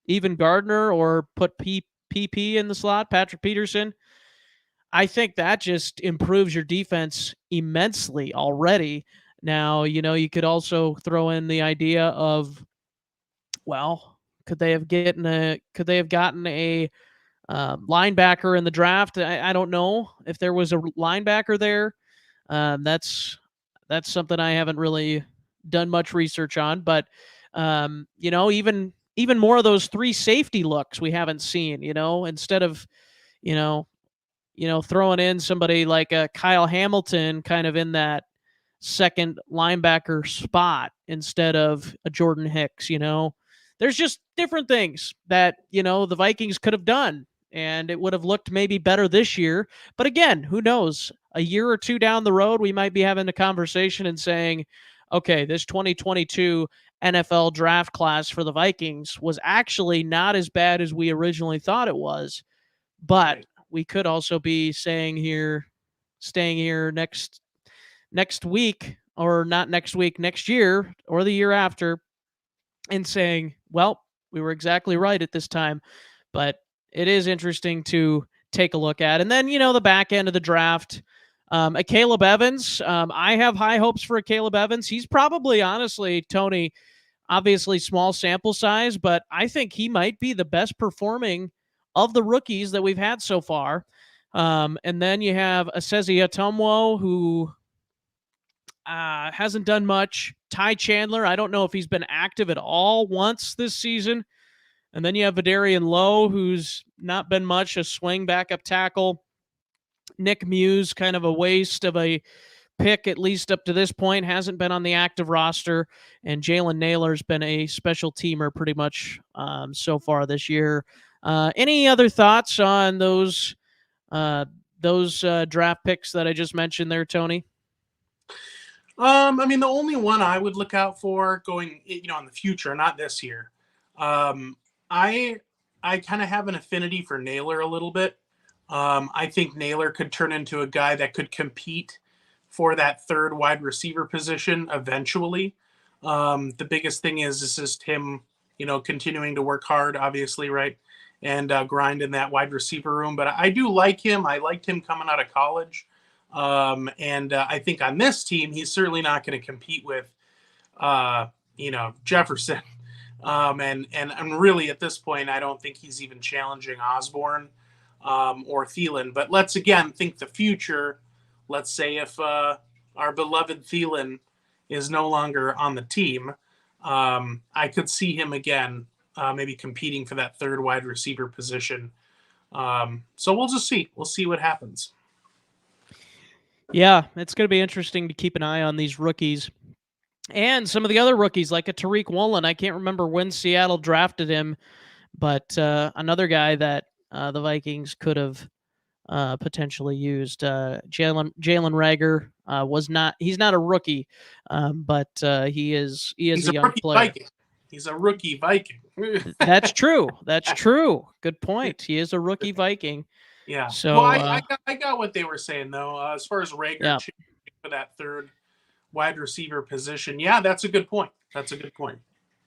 even Gardner or put PP in the slot, Patrick Peterson, I think that just improves your defense immensely already. Now, you could also throw in the idea of, well, could they have gotten a linebacker in the draft? I don't know if there was a linebacker there. That's something I haven't really done much research on, but even more of those 3 safety looks we haven't seen. Instead of you know throwing in somebody like a Kyle Hamilton kind of in that second linebacker spot instead of a Jordan Hicks. There's just different things that the Vikings could have done, and it would have looked maybe better this year. But again, who knows? A year or two down the road, we might be having a conversation and saying, okay, this 2022 NFL draft class for the Vikings was actually not as bad as we originally thought it was. But we could also be staying here next week, or not next week, next year or the year after, and saying, well, we were exactly right at this time. But it is interesting to take a look at. And then, the back end of the draft, a Caleb Evans. I have high hopes for a Caleb Evans. He's probably, honestly, Tony, obviously small sample size, but I think he might be the best performing of the rookies that we've had so far. And then you have Asezi Atomwo, who hasn't done much. Ty Chandler, I don't know if he's been active at all once this season. And then you have Vidarian Lowe, who's not been much, a swing backup tackle. Nick Muse, kind of a waste of a pick, at least up to this point, hasn't been on the active roster. And Jalen Naylor's been a special teamer pretty much so far this year. Any other thoughts on those draft picks that I just mentioned there, Tony? I mean, the only one I would look out for going, in the future, not this year. I kind of have an affinity for Naylor a little bit. I think Naylor could turn into a guy that could compete for that third wide receiver position eventually. The biggest thing is just him, continuing to work hard, obviously, right, and grind in that wide receiver room. But I do like him. I liked him coming out of college. And I think on this team, he's certainly not going to compete with, Jefferson. And really at this point, I don't think he's even challenging Osborne or Thielen. But let's again think the future. Let's say if our beloved Thielen is no longer on the team, I could see him again, maybe competing for that third wide receiver position. So we'll just see. We'll see what happens. Yeah, it's going to be interesting to keep an eye on these rookies and some of the other rookies, like a Tariq Woolen. I can't remember when Seattle drafted him, but another guy that the Vikings could have potentially used. Jalen Reagor was not. He's not a rookie, but he is a young player. Viking. He's a rookie Viking. That's true. That's true. Good point. He is a rookie Viking. Yeah. So well, I got what they were saying though. As far as Reagor for that third wide receiver position, yeah, that's a good point.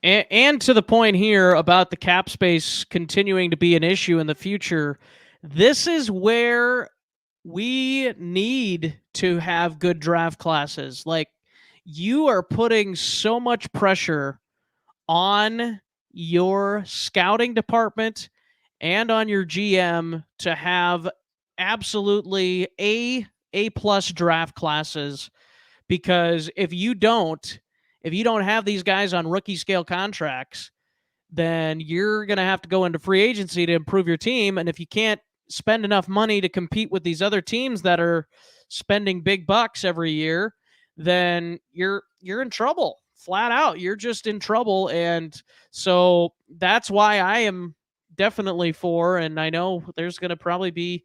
And to the point here about the cap space continuing to be an issue in the future, this is where we need to have good draft classes. Like, you are putting so much pressure on your scouting department and on your GM to have absolutely A+ draft classes, because if you don't have these guys on rookie scale contracts, then you're going to have to go into free agency to improve your team. And if you can't spend enough money to compete with these other teams that are spending big bucks every year, then you're in trouble. Flat out, you're just in trouble. And so that's why I am definitely for, and I know there's going to probably be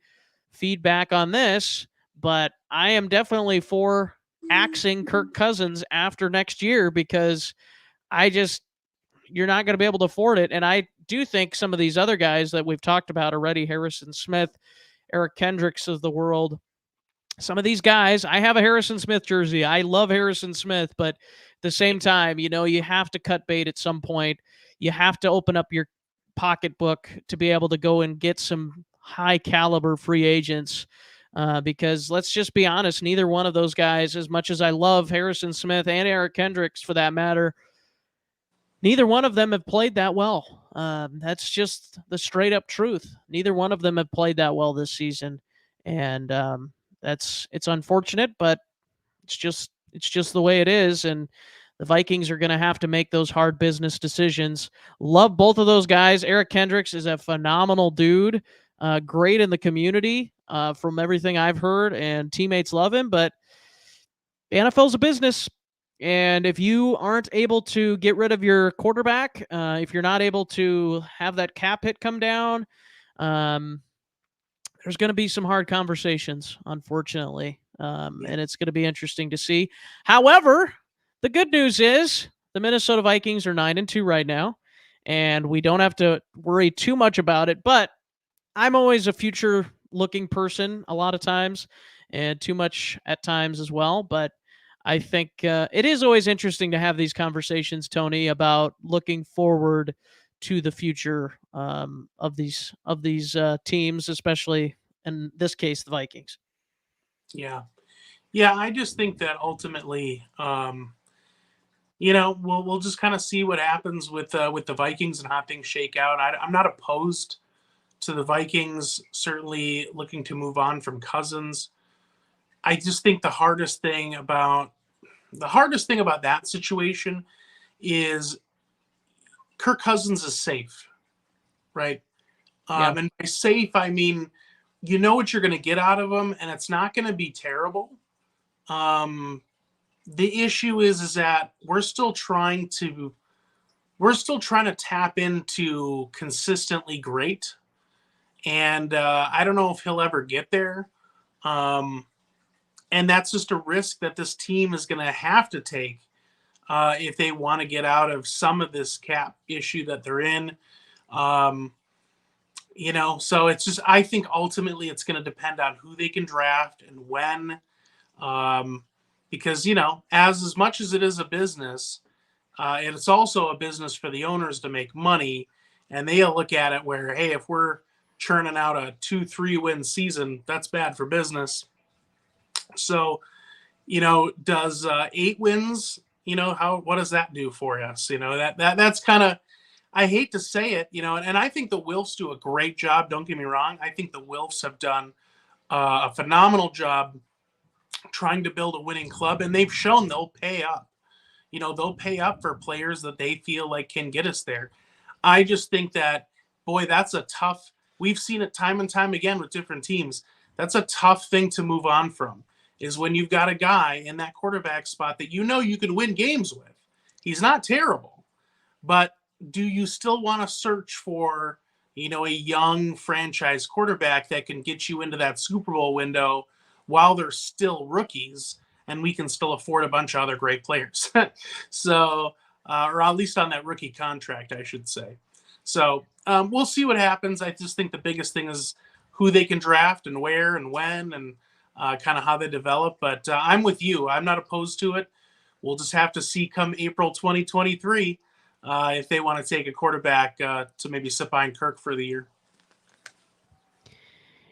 feedback on this, but I am definitely for axing Kirk Cousins after next year, because you're not going to be able to afford it. And I do think some of these other guys that we've talked about already, Harrison Smith, Eric Kendricks of the world, some of these guys, I have a Harrison Smith jersey. I love Harrison Smith, but the same time, you have to cut bait at some point. You have to open up your pocketbook to be able to go and get some high caliber free agents. Because let's just be honest, neither one of those guys, as much as I love Harrison Smith and Eric Kendricks for that matter, neither one of them have played that well. That's just the straight up truth. Neither one of them have played that well this season, and it's unfortunate, but it's just the way it is. And the Vikings are going to have to make those hard business decisions. Love both of those guys. Eric Kendricks is a phenomenal dude, great in the community from everything I've heard, and teammates love him. But the NFL's a business. And if you aren't able to get rid of your quarterback, if you're not able to have that cap hit come down, there's going to be some hard conversations, unfortunately. And it's going to be interesting to see. However, the good news is the Minnesota Vikings are 9-2 right now, and we don't have to worry too much about it. But I'm always a future-looking person a lot of times, and too much at times as well. But I think it is always interesting to have these conversations, Tony, about looking forward to the future of these teams, especially in this case, the Vikings. Yeah. I just think that ultimately, we'll just kind of see what happens with the Vikings and how things shake out. I'm not opposed to the Vikings certainly looking to move on from Cousins. I just think the hardest thing about that situation is Kirk Cousins is safe, right? Yeah. And by safe, I mean, you know what you're going to get out of him, and it's not going to be terrible. The issue is that we're still trying to tap into consistently great. And I don't know if he'll ever get there. And that's just a risk that this team is going to have to take if they want to get out of some of this cap issue that they're in. So it's just, I think ultimately it's going to depend on who they can draft and when. Because, as much as it is a business, it's also a business for the owners to make money. And they'll look at it where, hey, if we're churning out a 2-3 win season, that's bad for business. So, does 8 wins, what does that do for us? That's kind of, I hate to say it, and I think the Wilfs do a great job. Don't get me wrong. I think the Wilfs have done a phenomenal job trying to build a winning club, and they've shown they'll pay up. They'll pay up for players that they feel like can get us there. I just think that, boy, that's a tough, we've seen it time and time again with different teams. That's a tough thing to move on from, is when you've got a guy in that quarterback spot that you can win games with. He's not terrible, but do you still want to search for, a young franchise quarterback that can get you into that Super Bowl window while they're still rookies and we can still afford a bunch of other great players? So, or at least on that rookie contract, I should say. So we'll see what happens. I just think the biggest thing is who they can draft and where and when and kind of how they develop. But I'm with you. I'm not opposed to it. We'll just have to see come April 2023 if they want to take a quarterback to maybe sit behind Kirk for the year.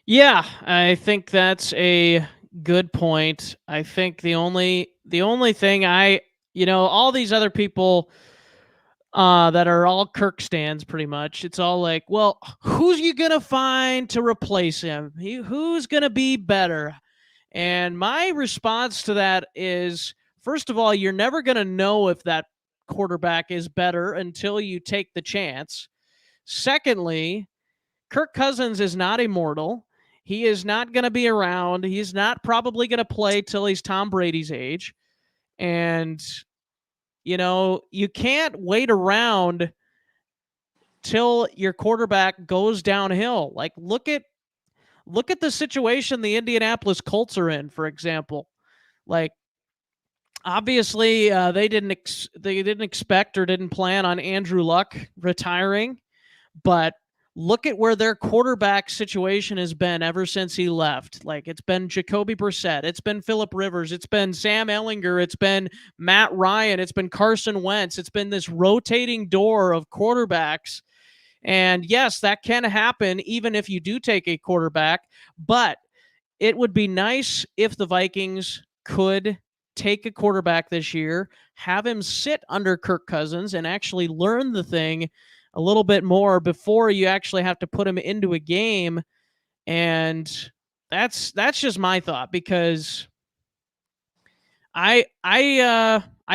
Yeah, I think that's a good point. I think the only thing all these other people that are all Kirk stands pretty much, it's all like, well, who's you going to find to replace him? Who's going to be better? And my response to that is, first of all, you're never going to know if that quarterback is better until you take the chance. Secondly, Kirk Cousins is not immortal. He is not going to be around. He's not probably going to play till he's Tom Brady's age. And, you can't wait around till your quarterback goes downhill. Like, look at the situation the Indianapolis Colts are in, for example. Like, obviously, they didn't expect or didn't plan on Andrew Luck retiring, but look at where their quarterback situation has been ever since he left. Like, it's been Jacoby Brissett, it's been Phillip Rivers, it's been Sam Ehlinger, it's been Matt Ryan, it's been Carson Wentz. It's been this rotating door of quarterbacks. And yes, that can happen even if you do take a quarterback, but it would be nice if the Vikings could take a quarterback this year, have him sit under Kirk Cousins and actually learn the thing a little bit more before you actually have to put him into a game. And that's just my thought, because I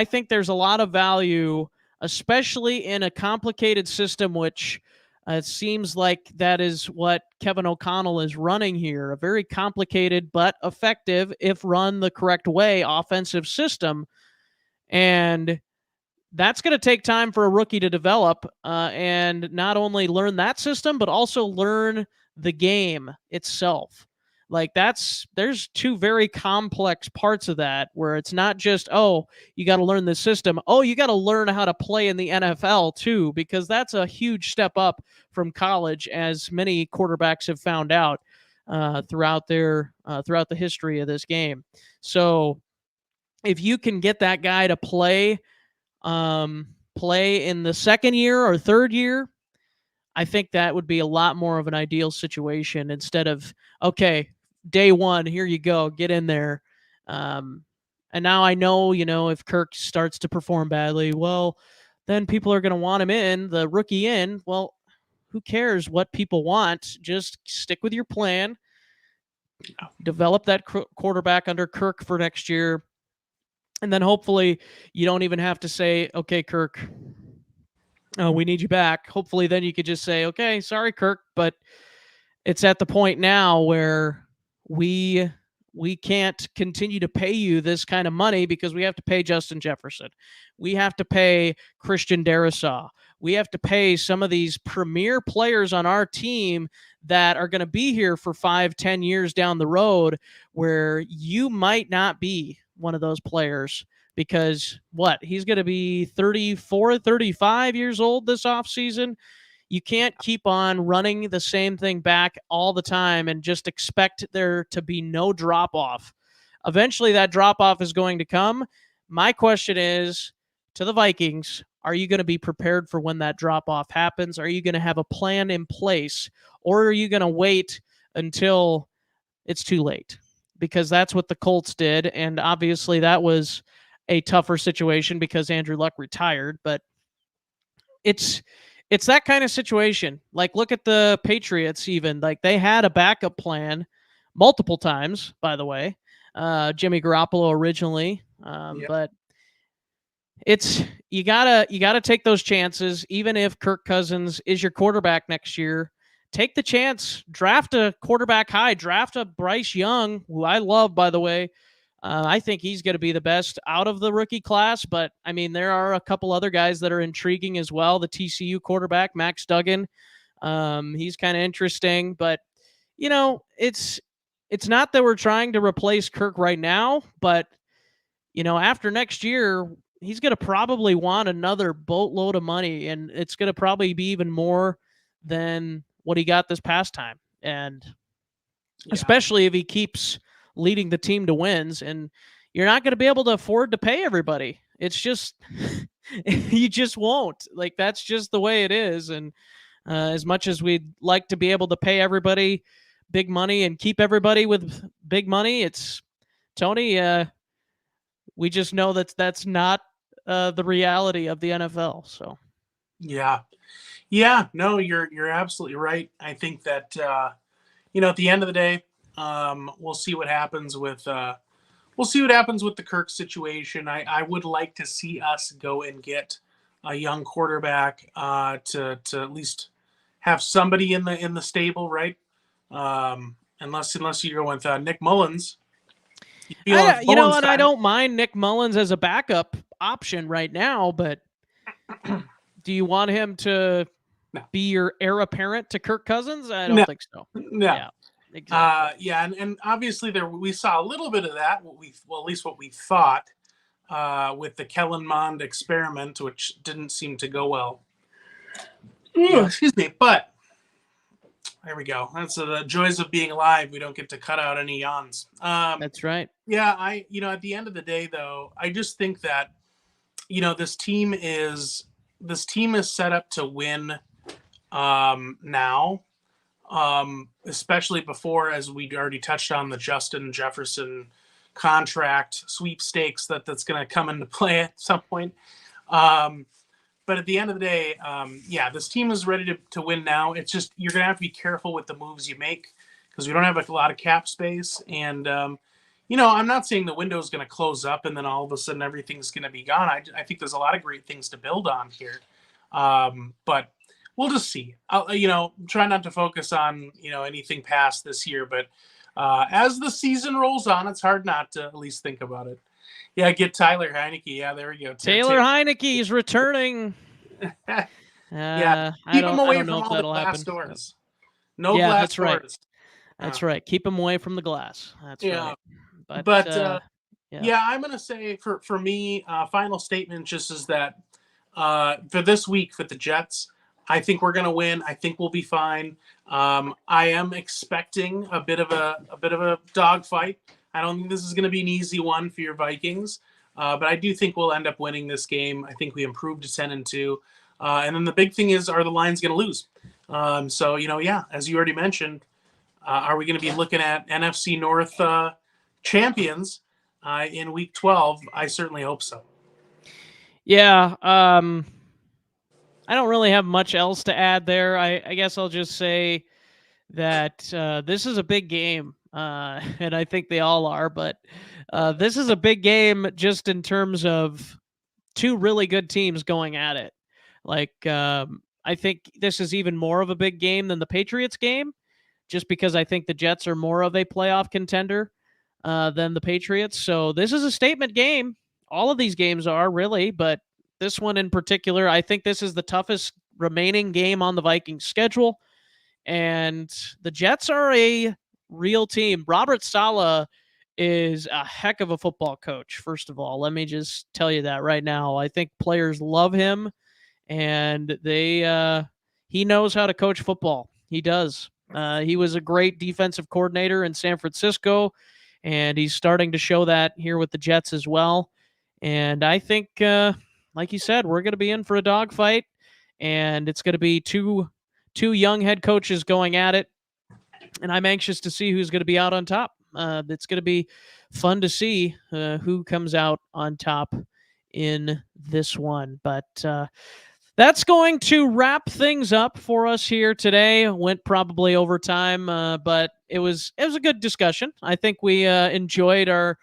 think there's a lot of value, especially in a complicated system, which it seems like that is what Kevin O'Connell is running here. A very complicated but effective, if run the correct way, offensive system. And that's going to take time for a rookie to develop and not only learn that system, but also learn the game itself. Like, there's two very complex parts of that, where it's not just, oh, you got to learn the system. Oh, you got to learn how to play in the NFL too, because that's a huge step up from college, as many quarterbacks have found out throughout the history of this game. So if you can get that guy to play in the second year or third year, I think that would be a lot more of an ideal situation, instead of, okay, day one, here you go, get in there. And now I know, if Kirk starts to perform badly, well, then people are going to want him in, the rookie in. Well, who cares what people want? Just stick with your plan. Develop that quarterback under Kirk for next year. And then hopefully you don't even have to say, okay, Kirk, we need you back. Hopefully then you could just say, okay, sorry, Kirk, but it's at the point now where we can't continue to pay you this kind of money, because we have to pay Justin Jefferson. We have to pay Christian Darrisaw. We have to pay some of these premier players on our team that are going to be here for 5-10 years down the road, where you might not be one of those players, because he's going to be 34, 35 years old this offseason. You can't keep on running the same thing back all the time and just expect there to be no drop off. Eventually that drop off is going to come. My question is to the Vikings, are you going to be prepared for when that drop off happens? Are you going to have a plan in place, or are you going to wait until it's too late? Because that's what the Colts did. And obviously that was a tougher situation because Andrew Luck retired, but it's that kind of situation. Like, look at the Patriots even. Like, they had a backup plan multiple times, by the way. Jimmy Garoppolo originally. But it's you gotta take those chances, even if Kirk Cousins is your quarterback next year. Take the chance. Draft a quarterback high. Draft a Bryce Young, who I love, by the way. I think he's going to be the best out of the rookie class, but I mean, there are a couple other guys that are intriguing as well. The TCU quarterback, Max Duggan, he's kind of interesting, but it's not that we're trying to replace Kirk right now, but after next year, he's going to probably want another boatload of money, and it's going to probably be even more than what he got this past time. And especially if he keeps leading the team to wins, and you're not going to be able to afford to pay everybody. It's just, you just won't. Like, that's just the way it is. And as much as we'd like to be able to pay everybody big money and keep everybody with big money, it's Tony. We just know that's not the reality of the NFL. So, yeah, no, you're absolutely right. I think that at the end of the day, we'll see what happens with the Kirk situation. I would like to see us go and get a young quarterback to at least have somebody in the stable, right? Unless you go with Nick Mullins. I don't mind Nick Mullins as a backup option right now, but do you want him to be your heir apparent to Kirk Cousins? I don't think so. No. Yeah. Exactly. And obviously we saw a little bit of that. At least what we thought with the Kellen Mond experiment, which didn't seem to go well. Excuse me, but There we go. That's the joys of being alive. We don't get to cut out any yawns. That's right. Yeah, at the end of the day, though, I just think that, this team is set up to win now, especially before, as we already touched on, the Justin Jefferson contract sweepstakes that's going to come into play at some point. But at the end of the day, this team is ready to win now. It's just you're going to have to be careful with the moves you make because we don't have a lot of cap space. And, I'm not saying the window is going to close up and then all of a sudden everything's going to be gone. I think there's a lot of great things to build on here. But we'll just see. I'll try not to focus on, anything past this year. But as the season rolls on, it's hard not to at least think about it. Yeah, get Tyler Heineke. Yeah, there we go. Taylor Heineke is returning. Yeah, keep him away from all the glass doors. No glass doors. Right. That's right. Keep him away from the glass. That's right. But I'm going to say for me, final statement just is that for this week for the Jets, I think we're going to win. I think we'll be fine. I am expecting a bit of a dogfight. I don't think this is going to be an easy one for your Vikings, but I do think we'll end up winning this game. I think we improved to 10-2. And then the big thing is, are the Lions going to lose? As you already mentioned, are we going to be looking at NFC North champions in Week 12? I certainly hope so. Yeah, I don't really have much else to add there. I guess I'll just say that this is a big game. And I think they all are, but this is a big game just in terms of two really good teams going at it. I think this is even more of a big game than the Patriots game, just because I think the Jets are more of a playoff contender than the Patriots. So this is a statement game. All of these games are really, but this one in particular, I think this is the toughest remaining game on the Vikings schedule. And the Jets are a real team. Robert Saleh is a heck of a football coach, first of all. Let me just tell you that right now. I think players love him, and he knows how to coach football. He does. He was a great defensive coordinator in San Francisco, and he's starting to show that here with the Jets as well. And I think, like you said, we're going to be in for a dogfight, and it's going to be two young head coaches going at it. And I'm anxious to see who's going to be out on top. It's going to be fun to see who comes out on top in this one. But that's going to wrap things up for us here today. Went probably over time, but it was a good discussion. I think we enjoyed our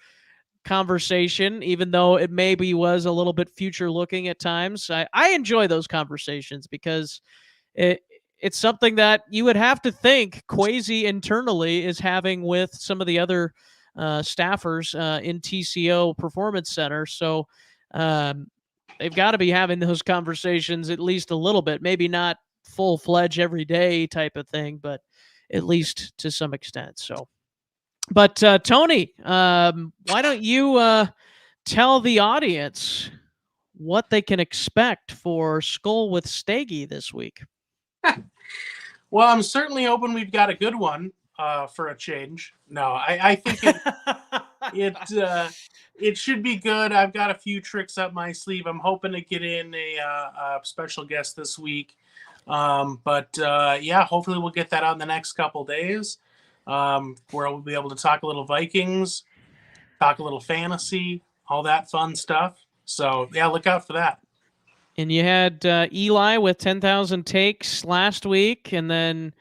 conversation, even though it maybe was a little bit future looking at times. I enjoy those conversations because it's something that you would have to think Kwesi internally is having with some of the other staffers in TCO Performance Center. So they've got to be having those conversations at least a little bit, maybe not full-fledged every day type of thing, but at least to some extent. So, but Tony, why don't you tell the audience what they can expect for Skol with Staggy this week? Well, I'm certainly hoping we've got a good one for a change. No, I think it should be good. I've got a few tricks up my sleeve. I'm hoping to get in a special guest this week. But hopefully we'll get that out in the next couple days, where we'll be able to talk a little Vikings, talk a little fantasy, all that fun stuff. So, yeah, look out for that. And you had Eli with 10,000 takes last week, and then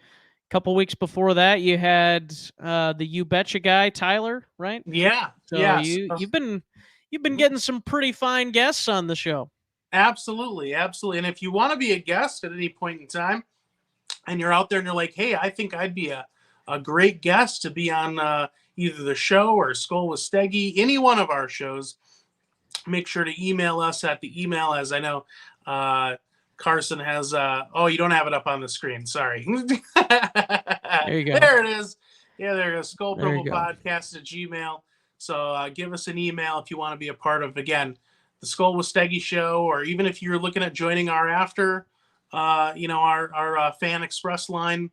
a couple weeks before that, you had the You Betcha guy, Tyler, right? Yeah. So yeah. you've been getting some pretty fine guests on the show. Absolutely. And if you want to be a guest at any point in time, and you're out there and you're like, hey, I think I'd be a great guest to be on either the show or Skol with Steggy, any one of our shows, make sure to email us at the email, as I know Carson has. You don't have it up on the screen. Sorry. There you go. There it is. Yeah, there it is. Skol Purple Podcast at Gmail. So give us an email if you want to be a part of, again, the Skol with Steggy show, or even if you're looking at joining our after, our Fan Express line,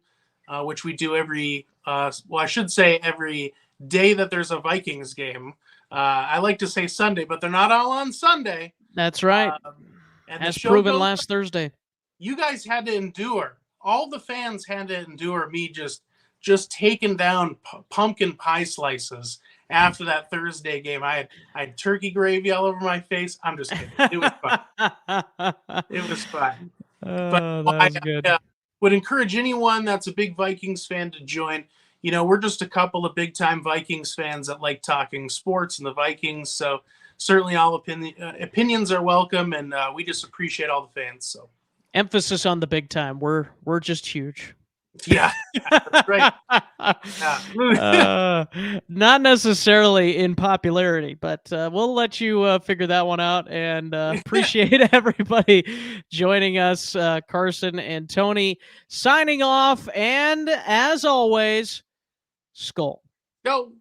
which we do every, I should say every day that there's a Vikings game. I like to say Sunday, but they're not all on Sunday. That's right. And As the show proven goes, last Thursday. you guys had to endure. All the fans had to endure me just taking down pumpkin pie slices after that Thursday game. I had turkey gravy all over my face. I'm just kidding. It was fun. It was fun. Oh, But that was good. I would encourage anyone that's a big Vikings fan to join. You know, we're just a couple of big-time Vikings fans that like talking sports and the Vikings. So certainly all opinions are welcome, and we just appreciate all the fans. So Emphasis on the big time. We're just huge. yeah, that's right. Yeah. Not necessarily in popularity, but we'll let you figure that one out. And appreciate everybody joining us. Carson and Tony signing off. And as always, Skol. Go.